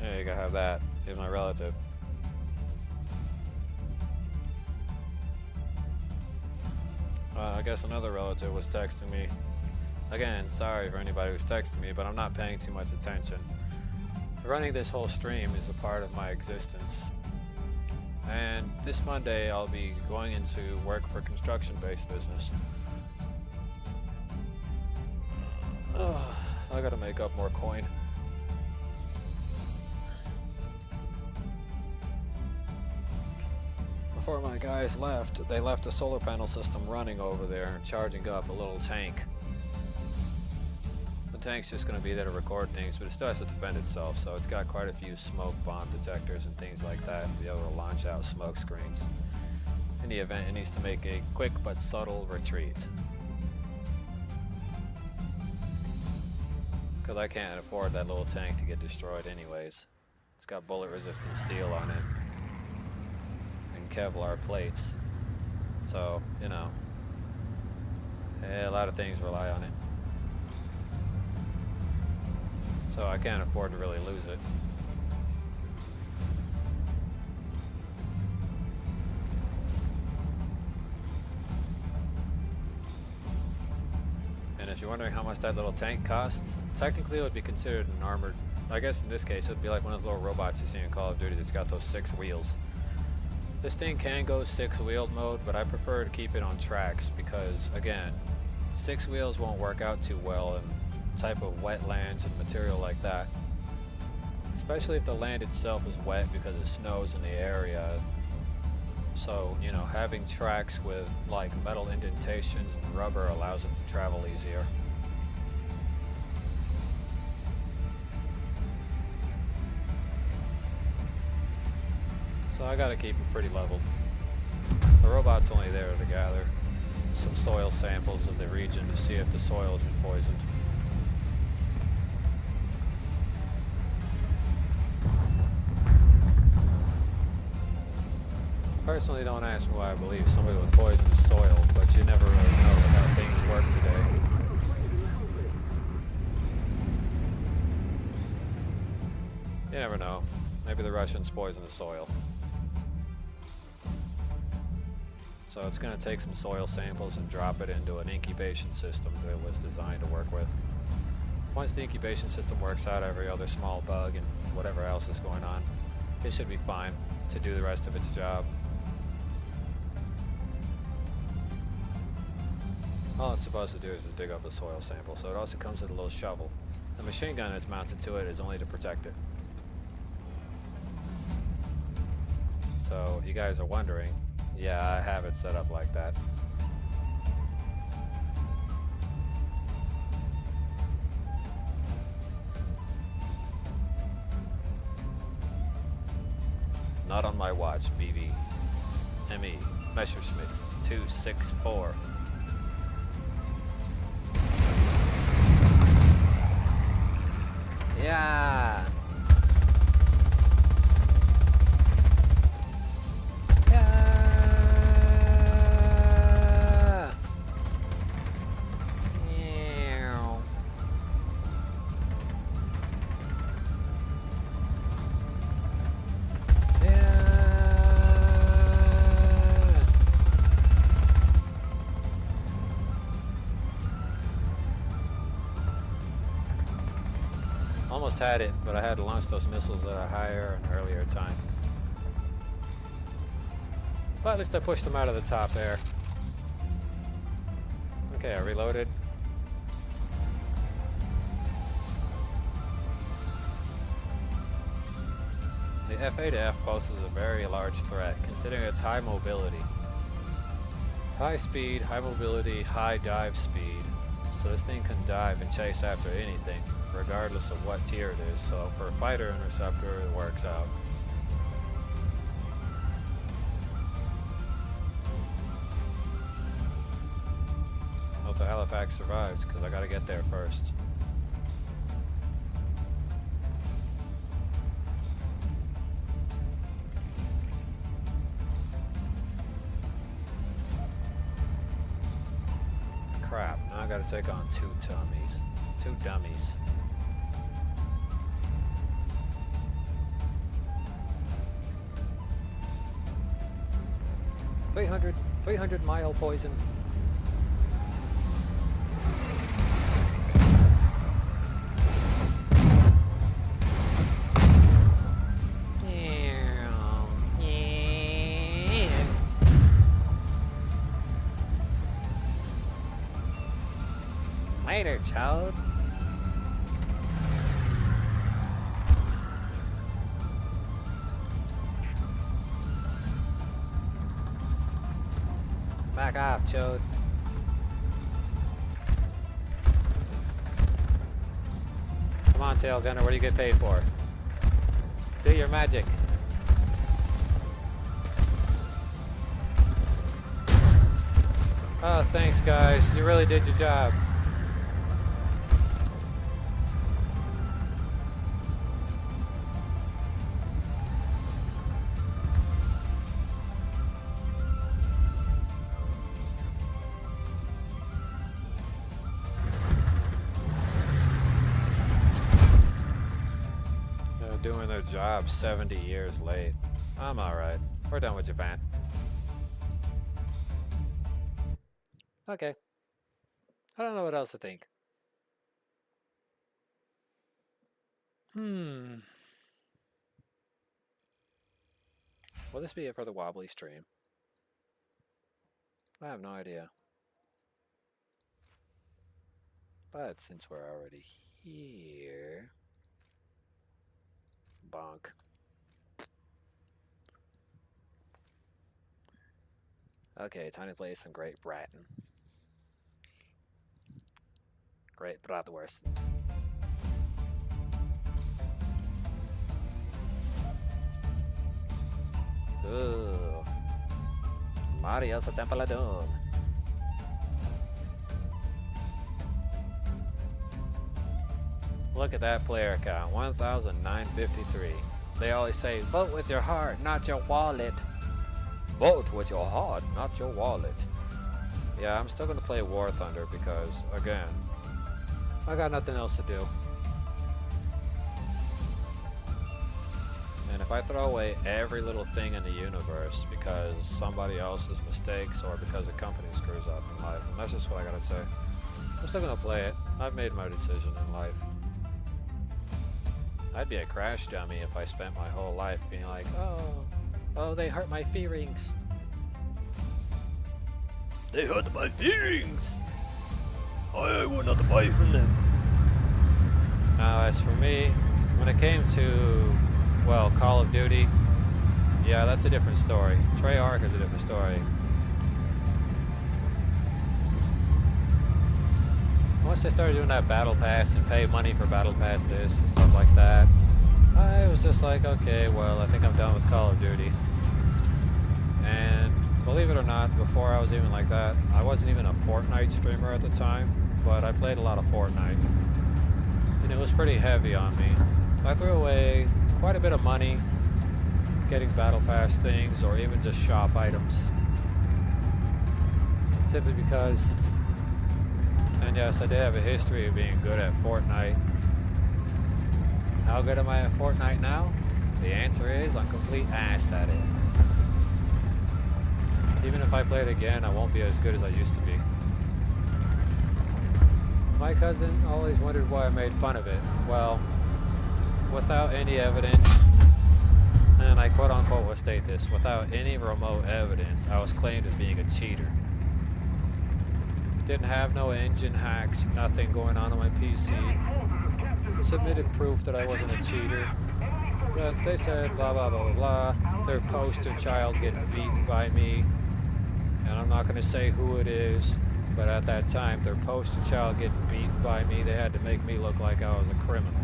Yeah, you gotta have that. He's my relative. I guess another relative was texting me. Again, sorry for anybody who's texting me, but I'm not paying too much attention. Running this whole stream is a part of my existence. And this Monday I'll be going into work for construction-based business. I gotta make up more coin. Before my guys left, they left a solar panel system running over there and charging up a little tank. The tank's just going to be there to record things, but it still has to defend itself, so it's got quite a few smoke bomb detectors and things like that to be able to launch out smoke screens. In the event, it needs to make a quick but subtle retreat. Because I can't afford that little tank to get destroyed anyways. It's got bullet-resistant steel on it. Kevlar plates, so you know, a lot of things rely on it, so I can't afford to really lose it. And if you're wondering how much that little tank costs, technically it would be considered an armored, I guess in this case it would be like one of those little robots you see in Call of Duty that's got those 6 wheels. This thing can go 6-wheeled mode, but I prefer to keep it on tracks because, again, 6 wheels won't work out too well in type of wetlands and material like that. Especially if the land itself is wet because it snows in the area. So, you know, having tracks with like metal indentations and rubber allows it to travel easier. So I gotta keep it pretty leveled. The robot's only there to gather some soil samples of the region to see if the soil has been poisoned. Personally, don't ask me why I believe somebody would poison the soil, but you never really know how things work today. You never know. Maybe the Russians poisoned the soil. So it's going to take some soil samples and drop it into an incubation system that it was designed to work with. Once the incubation system works out every other small bug and whatever else is going on, it should be fine to do the rest of its job. All it's supposed to do is just dig up the soil sample, so it also comes with a little shovel. The machine gun that's mounted to it is only to protect it. So if you guys are wondering, yeah, I have it set up like that. Not on my watch, BV. ME, Messerschmitt 264. Yeah. Almost had it, but I had to launch those missiles at a higher and earlier time. But at least I pushed them out of the top air. Okay, I reloaded. The F-A-F poses a very large threat, considering its high mobility. High speed, high mobility, high dive speed. So this thing can dive and chase after anything, regardless of what tier it is. So for a fighter interceptor, it works out. Hope the Halifax survives, because I gotta get there first. Crap, now I gotta take on two dummies. 300 mile poison. Later, child. Back off, chode. Come on, tail gunner, what do you get paid for? Do your magic. Oh, thanks, guys. You really did your job. Doing their job 70 years late. I'm alright. We're done with Japan. Okay. I don't know what else to think. Will this be it for the Wobbly stream? I have no idea. But since we're already here... Bonk. Okay, time to play some Great Bratton. Great Bratwurst. Ooh. Mario sa Temple Doom. Look at that player count, 1,953. They always say, vote with your heart, not your wallet. Vote with your heart, not your wallet. Yeah, I'm still gonna play War Thunder because, again, I got nothing else to do. And if I throw away every little thing in the universe because somebody else's mistakes or because a company screws up in life, and that's just what I gotta say, I'm still gonna play it. I've made my decision in life. I'd be a crash dummy if I spent my whole life being like, oh, they hurt my feelings. They hurt my feelings. I will not buy from them. Now, as for me, when it came to, well, Call of Duty, yeah, that's a different story. Treyarch is a different story. Once they started doing that battle pass and pay money for battle pass this and stuff like that, I was just like, okay, well, I think I'm done with Call of Duty. And believe it or not, before I was even like that, I wasn't even a Fortnite streamer at the time, but I played a lot of Fortnite. And it was pretty heavy on me. I threw away quite a bit of money getting battle pass things or even just shop items. Simply because, and yes, I did have a history of being good at Fortnite. How good am I at Fortnite now? The answer is I'm complete ass at it. Even if I play it again, I won't be as good as I used to be. My cousin always wondered why I made fun of it. Well, without any evidence, and I quote unquote will state this, without any remote evidence, I was claimed as being a cheater. Didn't have no engine hacks, nothing going on my PC. Submitted proof that I wasn't a cheater. But they said blah blah blah blah blah. Their poster child getting beaten by me. And I'm not going to say who it is, but at that time, their poster child getting beaten by me, they had to make me look like I was a criminal.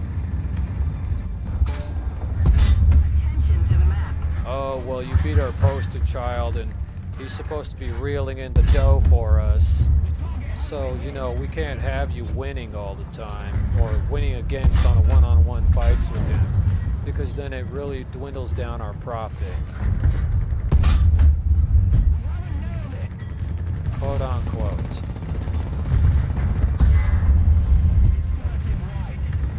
Oh, well, you beat our poster child, and he's supposed to be reeling in the dough for us. So, you know, we can't have you winning all the time, or winning against on a one-on-one fights with him, because then it really dwindles down our profit. Quote unquote.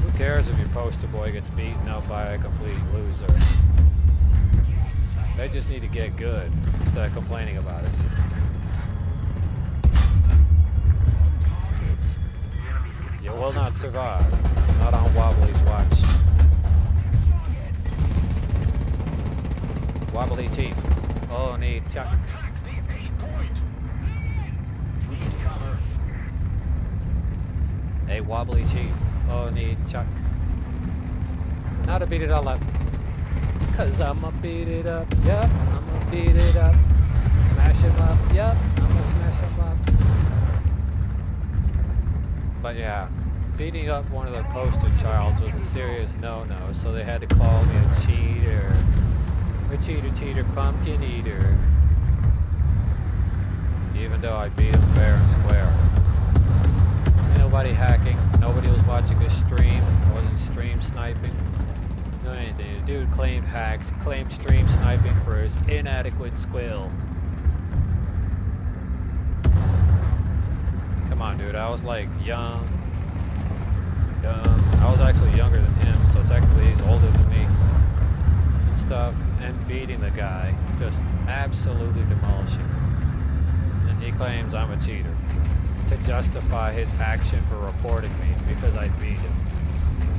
Who cares if your poster boy gets beaten up by a complete loser? They just need to get good instead of complaining about it. You will not survive. Not on Wobbly's watch. Wobbly teeth. Oh, need chuck. A wobbly chief. Oh, need chuck. Now to beat it all up. Cause I'ma beat it up. Yup, I'ma beat it up. Smash him up. Yup, I'ma smash him up. But yeah, beating up one of the poster childs was a serious no-no, so they had to call me a cheater. A cheater, pumpkin eater. Even though I beat him fair and square. Nobody hacking, nobody was watching this stream, I wasn't stream sniping, no anything. The dude claimed hacks, claimed stream sniping for his inadequate skill. Come on dude, I was like young, dumb. I was actually younger than him, so technically he's older than me and stuff, and beating the guy, just absolutely demolishing him. And he claims I'm a cheater to justify his action for reporting me because I beat him.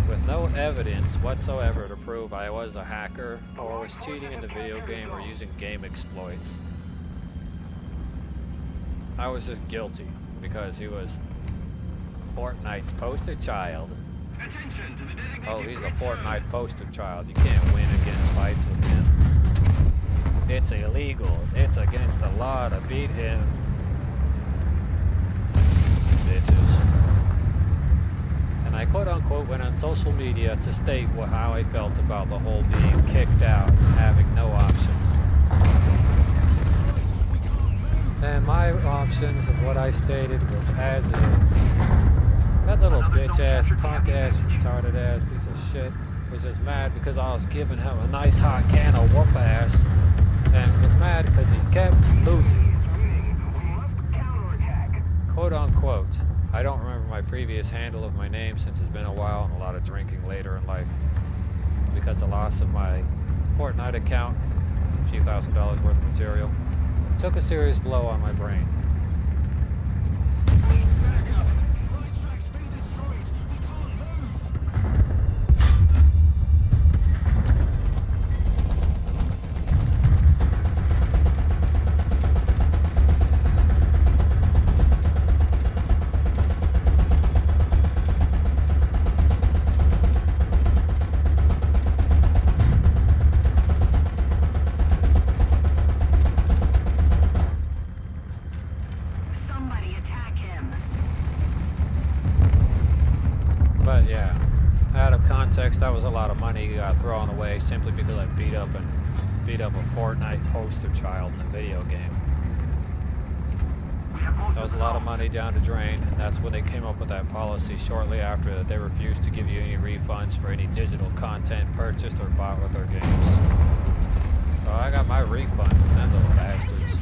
With no evidence whatsoever to prove I was a hacker or was cheating in the video game or using game exploits. I was just guilty because he was Fortnite's poster child. Oh, he's a Fortnite poster child. You can't win against fights with him. It's illegal. It's against the law to beat him. Bitches. And I quote unquote went on social media to state how I felt about the whole being kicked out and having no options. And my options of what I stated was as is. That little bitch-ass, punk-ass, retarded-ass piece of shit was just mad because I was giving him a nice hot can of whoop-ass, and was mad because he kept losing. Quote-unquote. I don't remember my previous handle of my name since it's been a while and a lot of drinking later in life. Because the loss of my Fortnite account, a few $1,000s worth of material, took a serious blow on my brain. But yeah, out of context, that was a lot of money thrown away simply because I beat up a Fortnite poster child in a video game. That was a lot of money down the drain, and that's when they came up with that policy shortly after that they refused to give you any refunds for any digital content purchased or bought with their games. So I got my refund from them little bastards.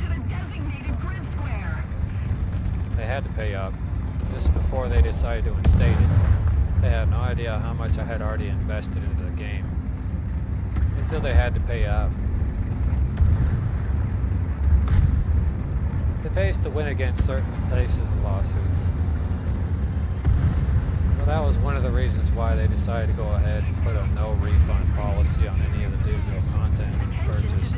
They had to pay up. This is before they decided to instate it. They had no idea how much I had already invested into the game. Until they had to pay up. It pays to win against certain places in lawsuits. Well, that was one of the reasons why they decided to go ahead and put a no refund policy on any of the digital content purchased.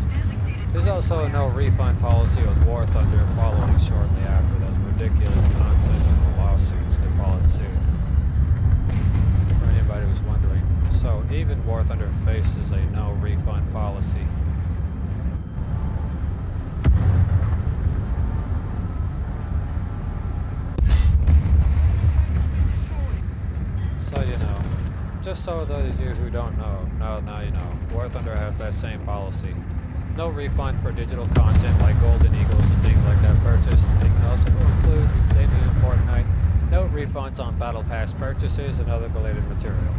There's also a no refund policy with War Thunder following shortly after those ridiculous nonsensical lawsuits that followed suit. Anybody was wondering. So even War Thunder faces a no refund policy. So you know, just so those of you who don't know, now you know, War Thunder has that same policy. No refund for digital content like Golden Eagles and things like that purchased. It can also include, same thing in Fortnite, no refunds on Battle Pass purchases and other related material.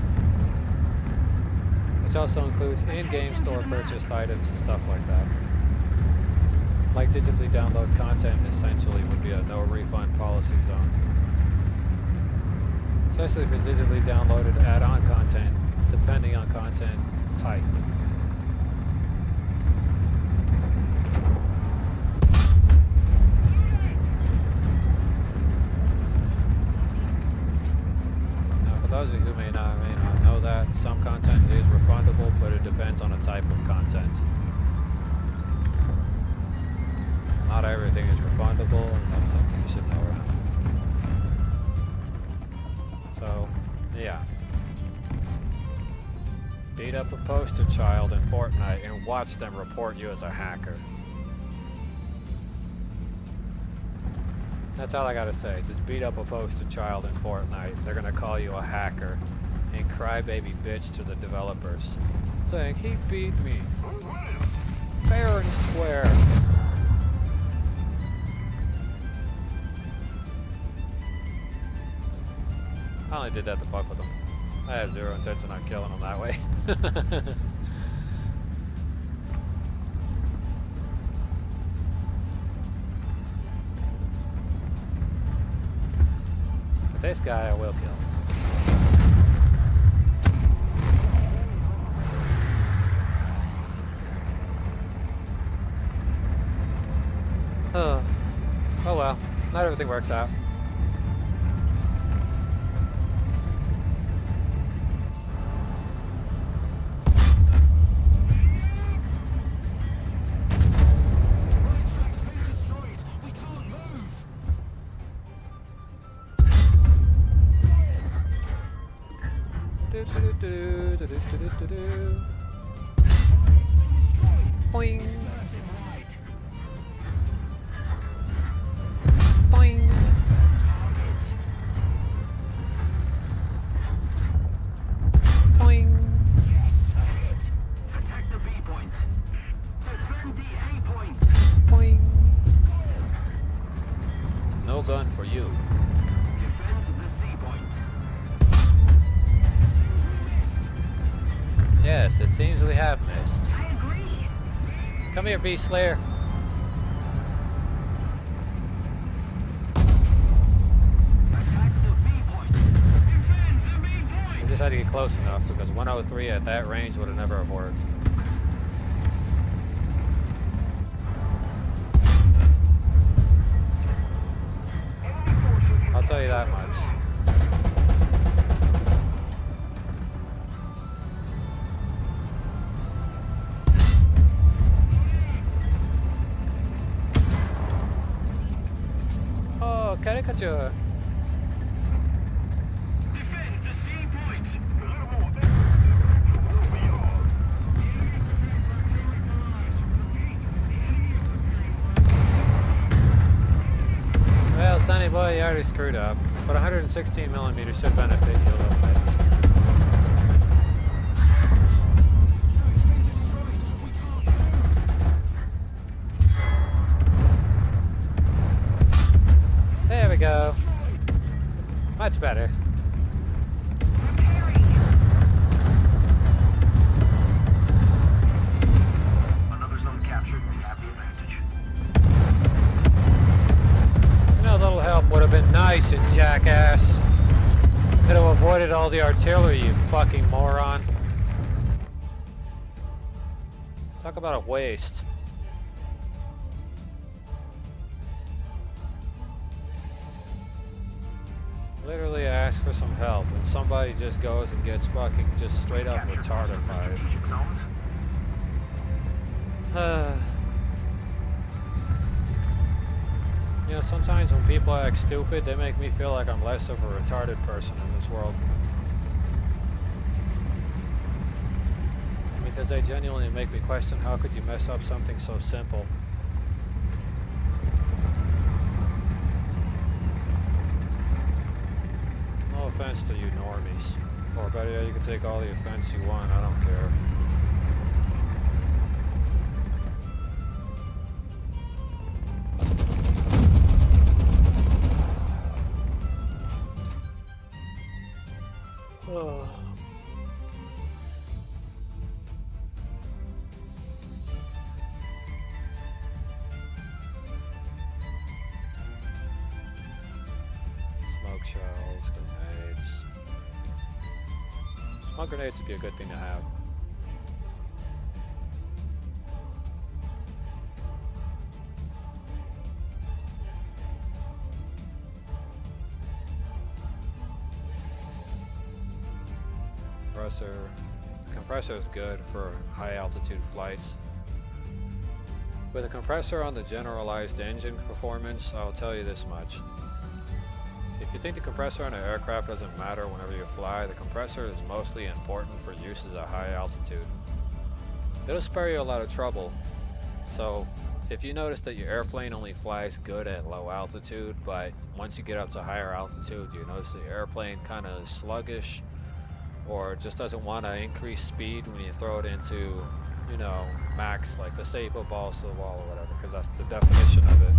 Which also includes in-game store purchased items and stuff like that. Like digitally download content essentially would be a no refund policy zone. Especially if it's digitally downloaded add-on content, depending on content type. For those of you who may not know that, some content is refundable, but it depends on the type of content. Not everything is refundable, and that's something you should know around. So, yeah. Beat up a poster child in Fortnite and watch them report you as a hacker. That's all I gotta say. Just beat up a poster child in Fortnite. They're gonna call you a hacker and crybaby bitch to the developers, saying he beat me fair and square. I only did that to fuck with them. I had zero intention on killing them that way. This guy I will kill. Oh well, not everything works out. Boing. Boing. Boing. Protect the B point. Defend the A point. Boing. No gun for you. Defend the C point. Yes, it seems we have missed. I agree. Come here, Beast Slayer. Attack the B point. Defend the B We point. just had to get close enough because 103 at that range would have never have worked. Enemy forces I'll tell you that much. Oh, caricature. defend the C point. A little more effort will be yours. Well, Sonny boy, you already screwed up. But 116 millimeters should benefit you a little bit. There we go. Much better. Another zone captured. We have the advantage. You know, a little help would have been nice, you jackass. Could have avoided all the artillery, you fucking moron. Talk about a waste. Literally ask for some help, and somebody just goes and gets fucking just straight up retardified. Strategic zones. You know, sometimes when people act stupid, they make me feel like I'm less of a retarded person in this world. Because they genuinely make me question, how could you mess up something so simple? No offense to you normies. Or better yet, you can take all the offense you want, I don't care. Oh. Smoke shells, grenades. Smoke grenades would be a good thing to have. Compressor is good for high altitude flights. With a compressor on the generalized engine performance, I'll tell you this much. If you think the compressor on an aircraft doesn't matter whenever you fly, the compressor is mostly important for uses at high altitude. It'll spare you a lot of trouble. So if you notice that your airplane only flies good at low altitude, but once you get up to higher altitude, you notice the airplane kind of sluggish, or just doesn't want to increase speed when you throw it into, you know, max, like let's say you put balls to the wall or whatever, because that's the definition of it.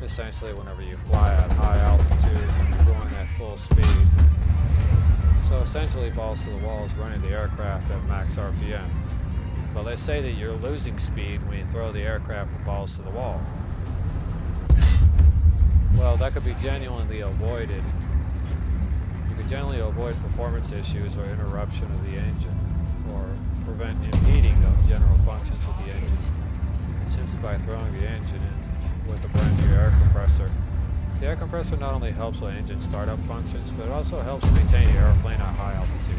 Essentially, whenever you fly at high altitude, you're going at full speed. So essentially, balls to the wall is running the aircraft at max RPM. But let's say that you're losing speed when you throw the aircraft with balls to the wall. Well, that could be genuinely avoided. You could generally avoid performance issues or interruption of the engine, or prevent impeding of general functions of the engine, simply by throwing the engine in with a brand new air compressor. The air compressor not only helps with engine startup functions, but it also helps maintain the airplane at high altitude.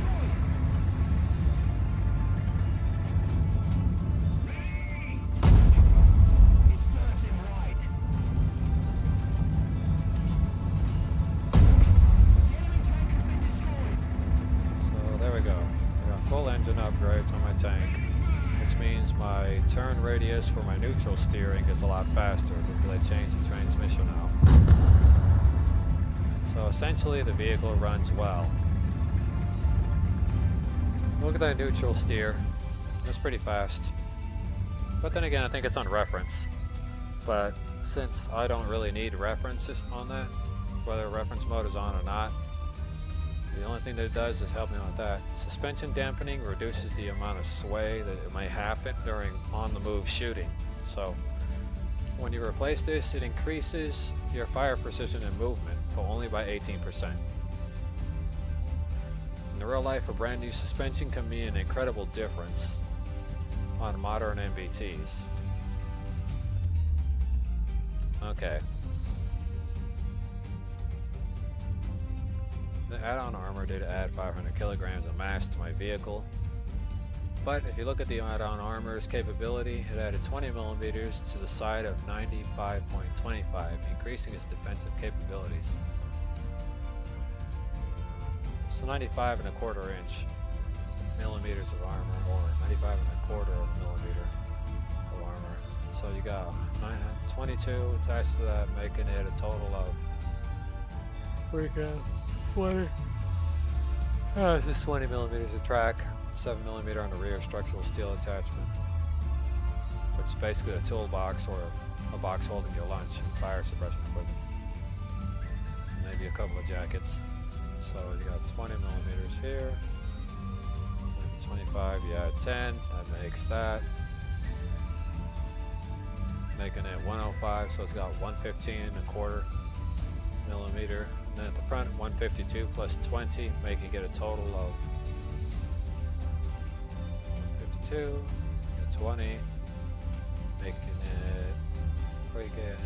So there we go. I got full engine upgrades on my tank, which means my turn radius for my neutral steering is a lot faster because I changed the transmission out. So essentially the vehicle runs well. Look at that neutral steer. It's pretty fast. But then again, I think it's on reference. But since I don't really need references on that, whether reference mode is on or not, The only thing that it does is help me with that. Suspension dampening reduces the amount of sway that it may happen during on-the-move shooting. So when you replace this, it increases your fire precision and movement, but only by 18%. In real life, a brand new suspension can mean an incredible difference on modern MBTs. Okay. The add-on armor did add 500 kilograms of mass to my vehicle, but if you look at the add-on armor's capability, it added 20 millimeters to the side of 95.25, increasing its defensive capabilities. So 95.25 millimeters of armor, or 95.25 millimeter of armor. So you got 22 attached to that, making it a total of freaking 20. It's just 20 millimeters of track, 7 millimeter on the rear structural steel attachment, which is basically a toolbox or a box holding your lunch and fire suppression equipment. Maybe a couple of jackets. So you got 20 millimeters here, 25, you add 10, that makes that, making it 105, so it's got 115.25 millimeter, and then at the front 152 plus 20, making it a total of 152, 20, making it freaking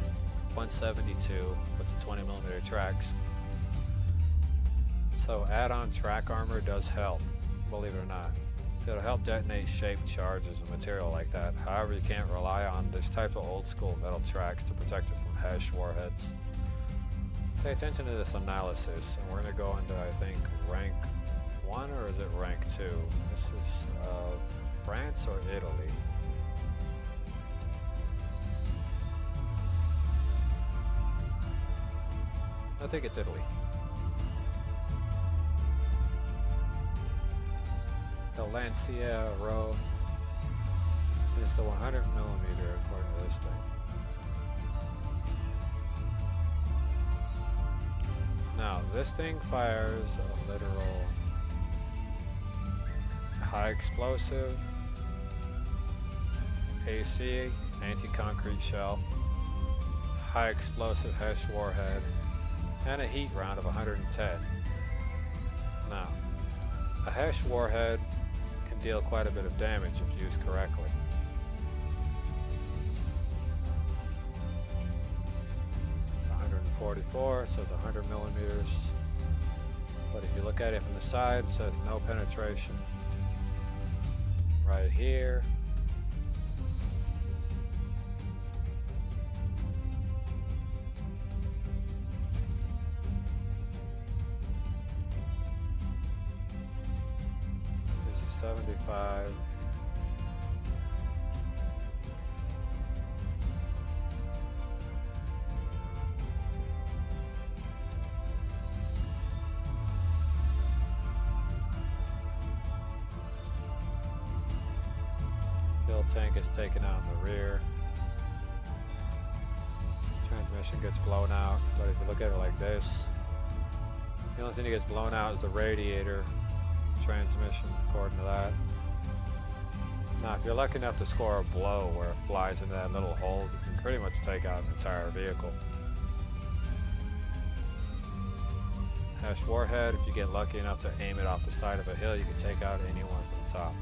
172 with the 20 millimeter tracks. So add-on track armor does help, believe it or not. It'll help detonate shaped charges and material like that. However, you can't rely on this type of old school metal tracks to protect it from HESH warheads. Pay attention to this analysis, and we're going to go into, I think, rank 1 or is it rank 2? This is France or Italy? I think it's Italy. The Lancia Row is the 100 millimeter according to this thing. Now, this thing fires a literal high explosive AC anti-concrete shell, high explosive HESH warhead, and a heat round of 110. Now, a HESH warhead can deal quite a bit of damage if used correctly. It's 144, so it's 100 millimeters. But if you look at it from the side, it says no penetration. Right here. There's a 75. Tank is taken out in the rear. Transmission gets blown out, but if you look at it like this, the only thing that gets blown out is the radiator transmission, according to that. Now, if you're lucky enough to score a blow where it flies into that little hole, you can pretty much take out an entire vehicle. HESH warhead, if you get lucky enough to aim it off the side of a hill, you can take out anyone from the top.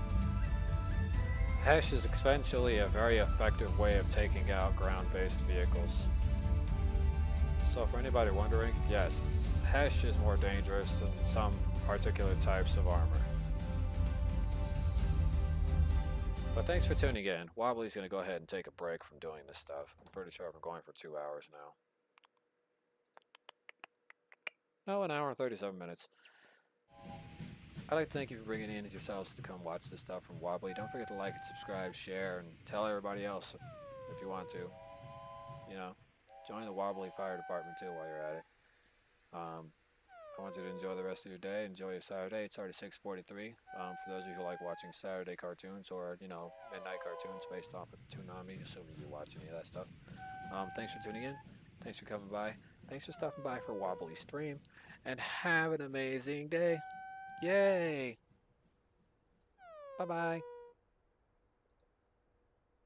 HESH is essentially a very effective way of taking out ground-based vehicles. So for anybody wondering, yes, HESH is more dangerous than some particular types of armor. But thanks for tuning in. Wobbly's going to go ahead and take a break from doing this stuff. I'm pretty sure I've been going for 2 hours now. No, 1 hour and 37 minutes. I'd like to thank you for bringing in yourselves to come watch this stuff from Wobbly. Don't forget to like and subscribe, share, and tell everybody else if you want to. You know, join the Wobbly Fire Department too while you're at it. I want you to enjoy the rest of your day. Enjoy your Saturday. It's already 6:43. For those of you who like watching Saturday cartoons or, you know, midnight cartoons based off of Toonami, assuming you watch any of that stuff. Thanks for tuning in. Thanks for coming by. Thanks for stopping by for Wobbly Stream, and have an amazing day. Yay! Bye-bye.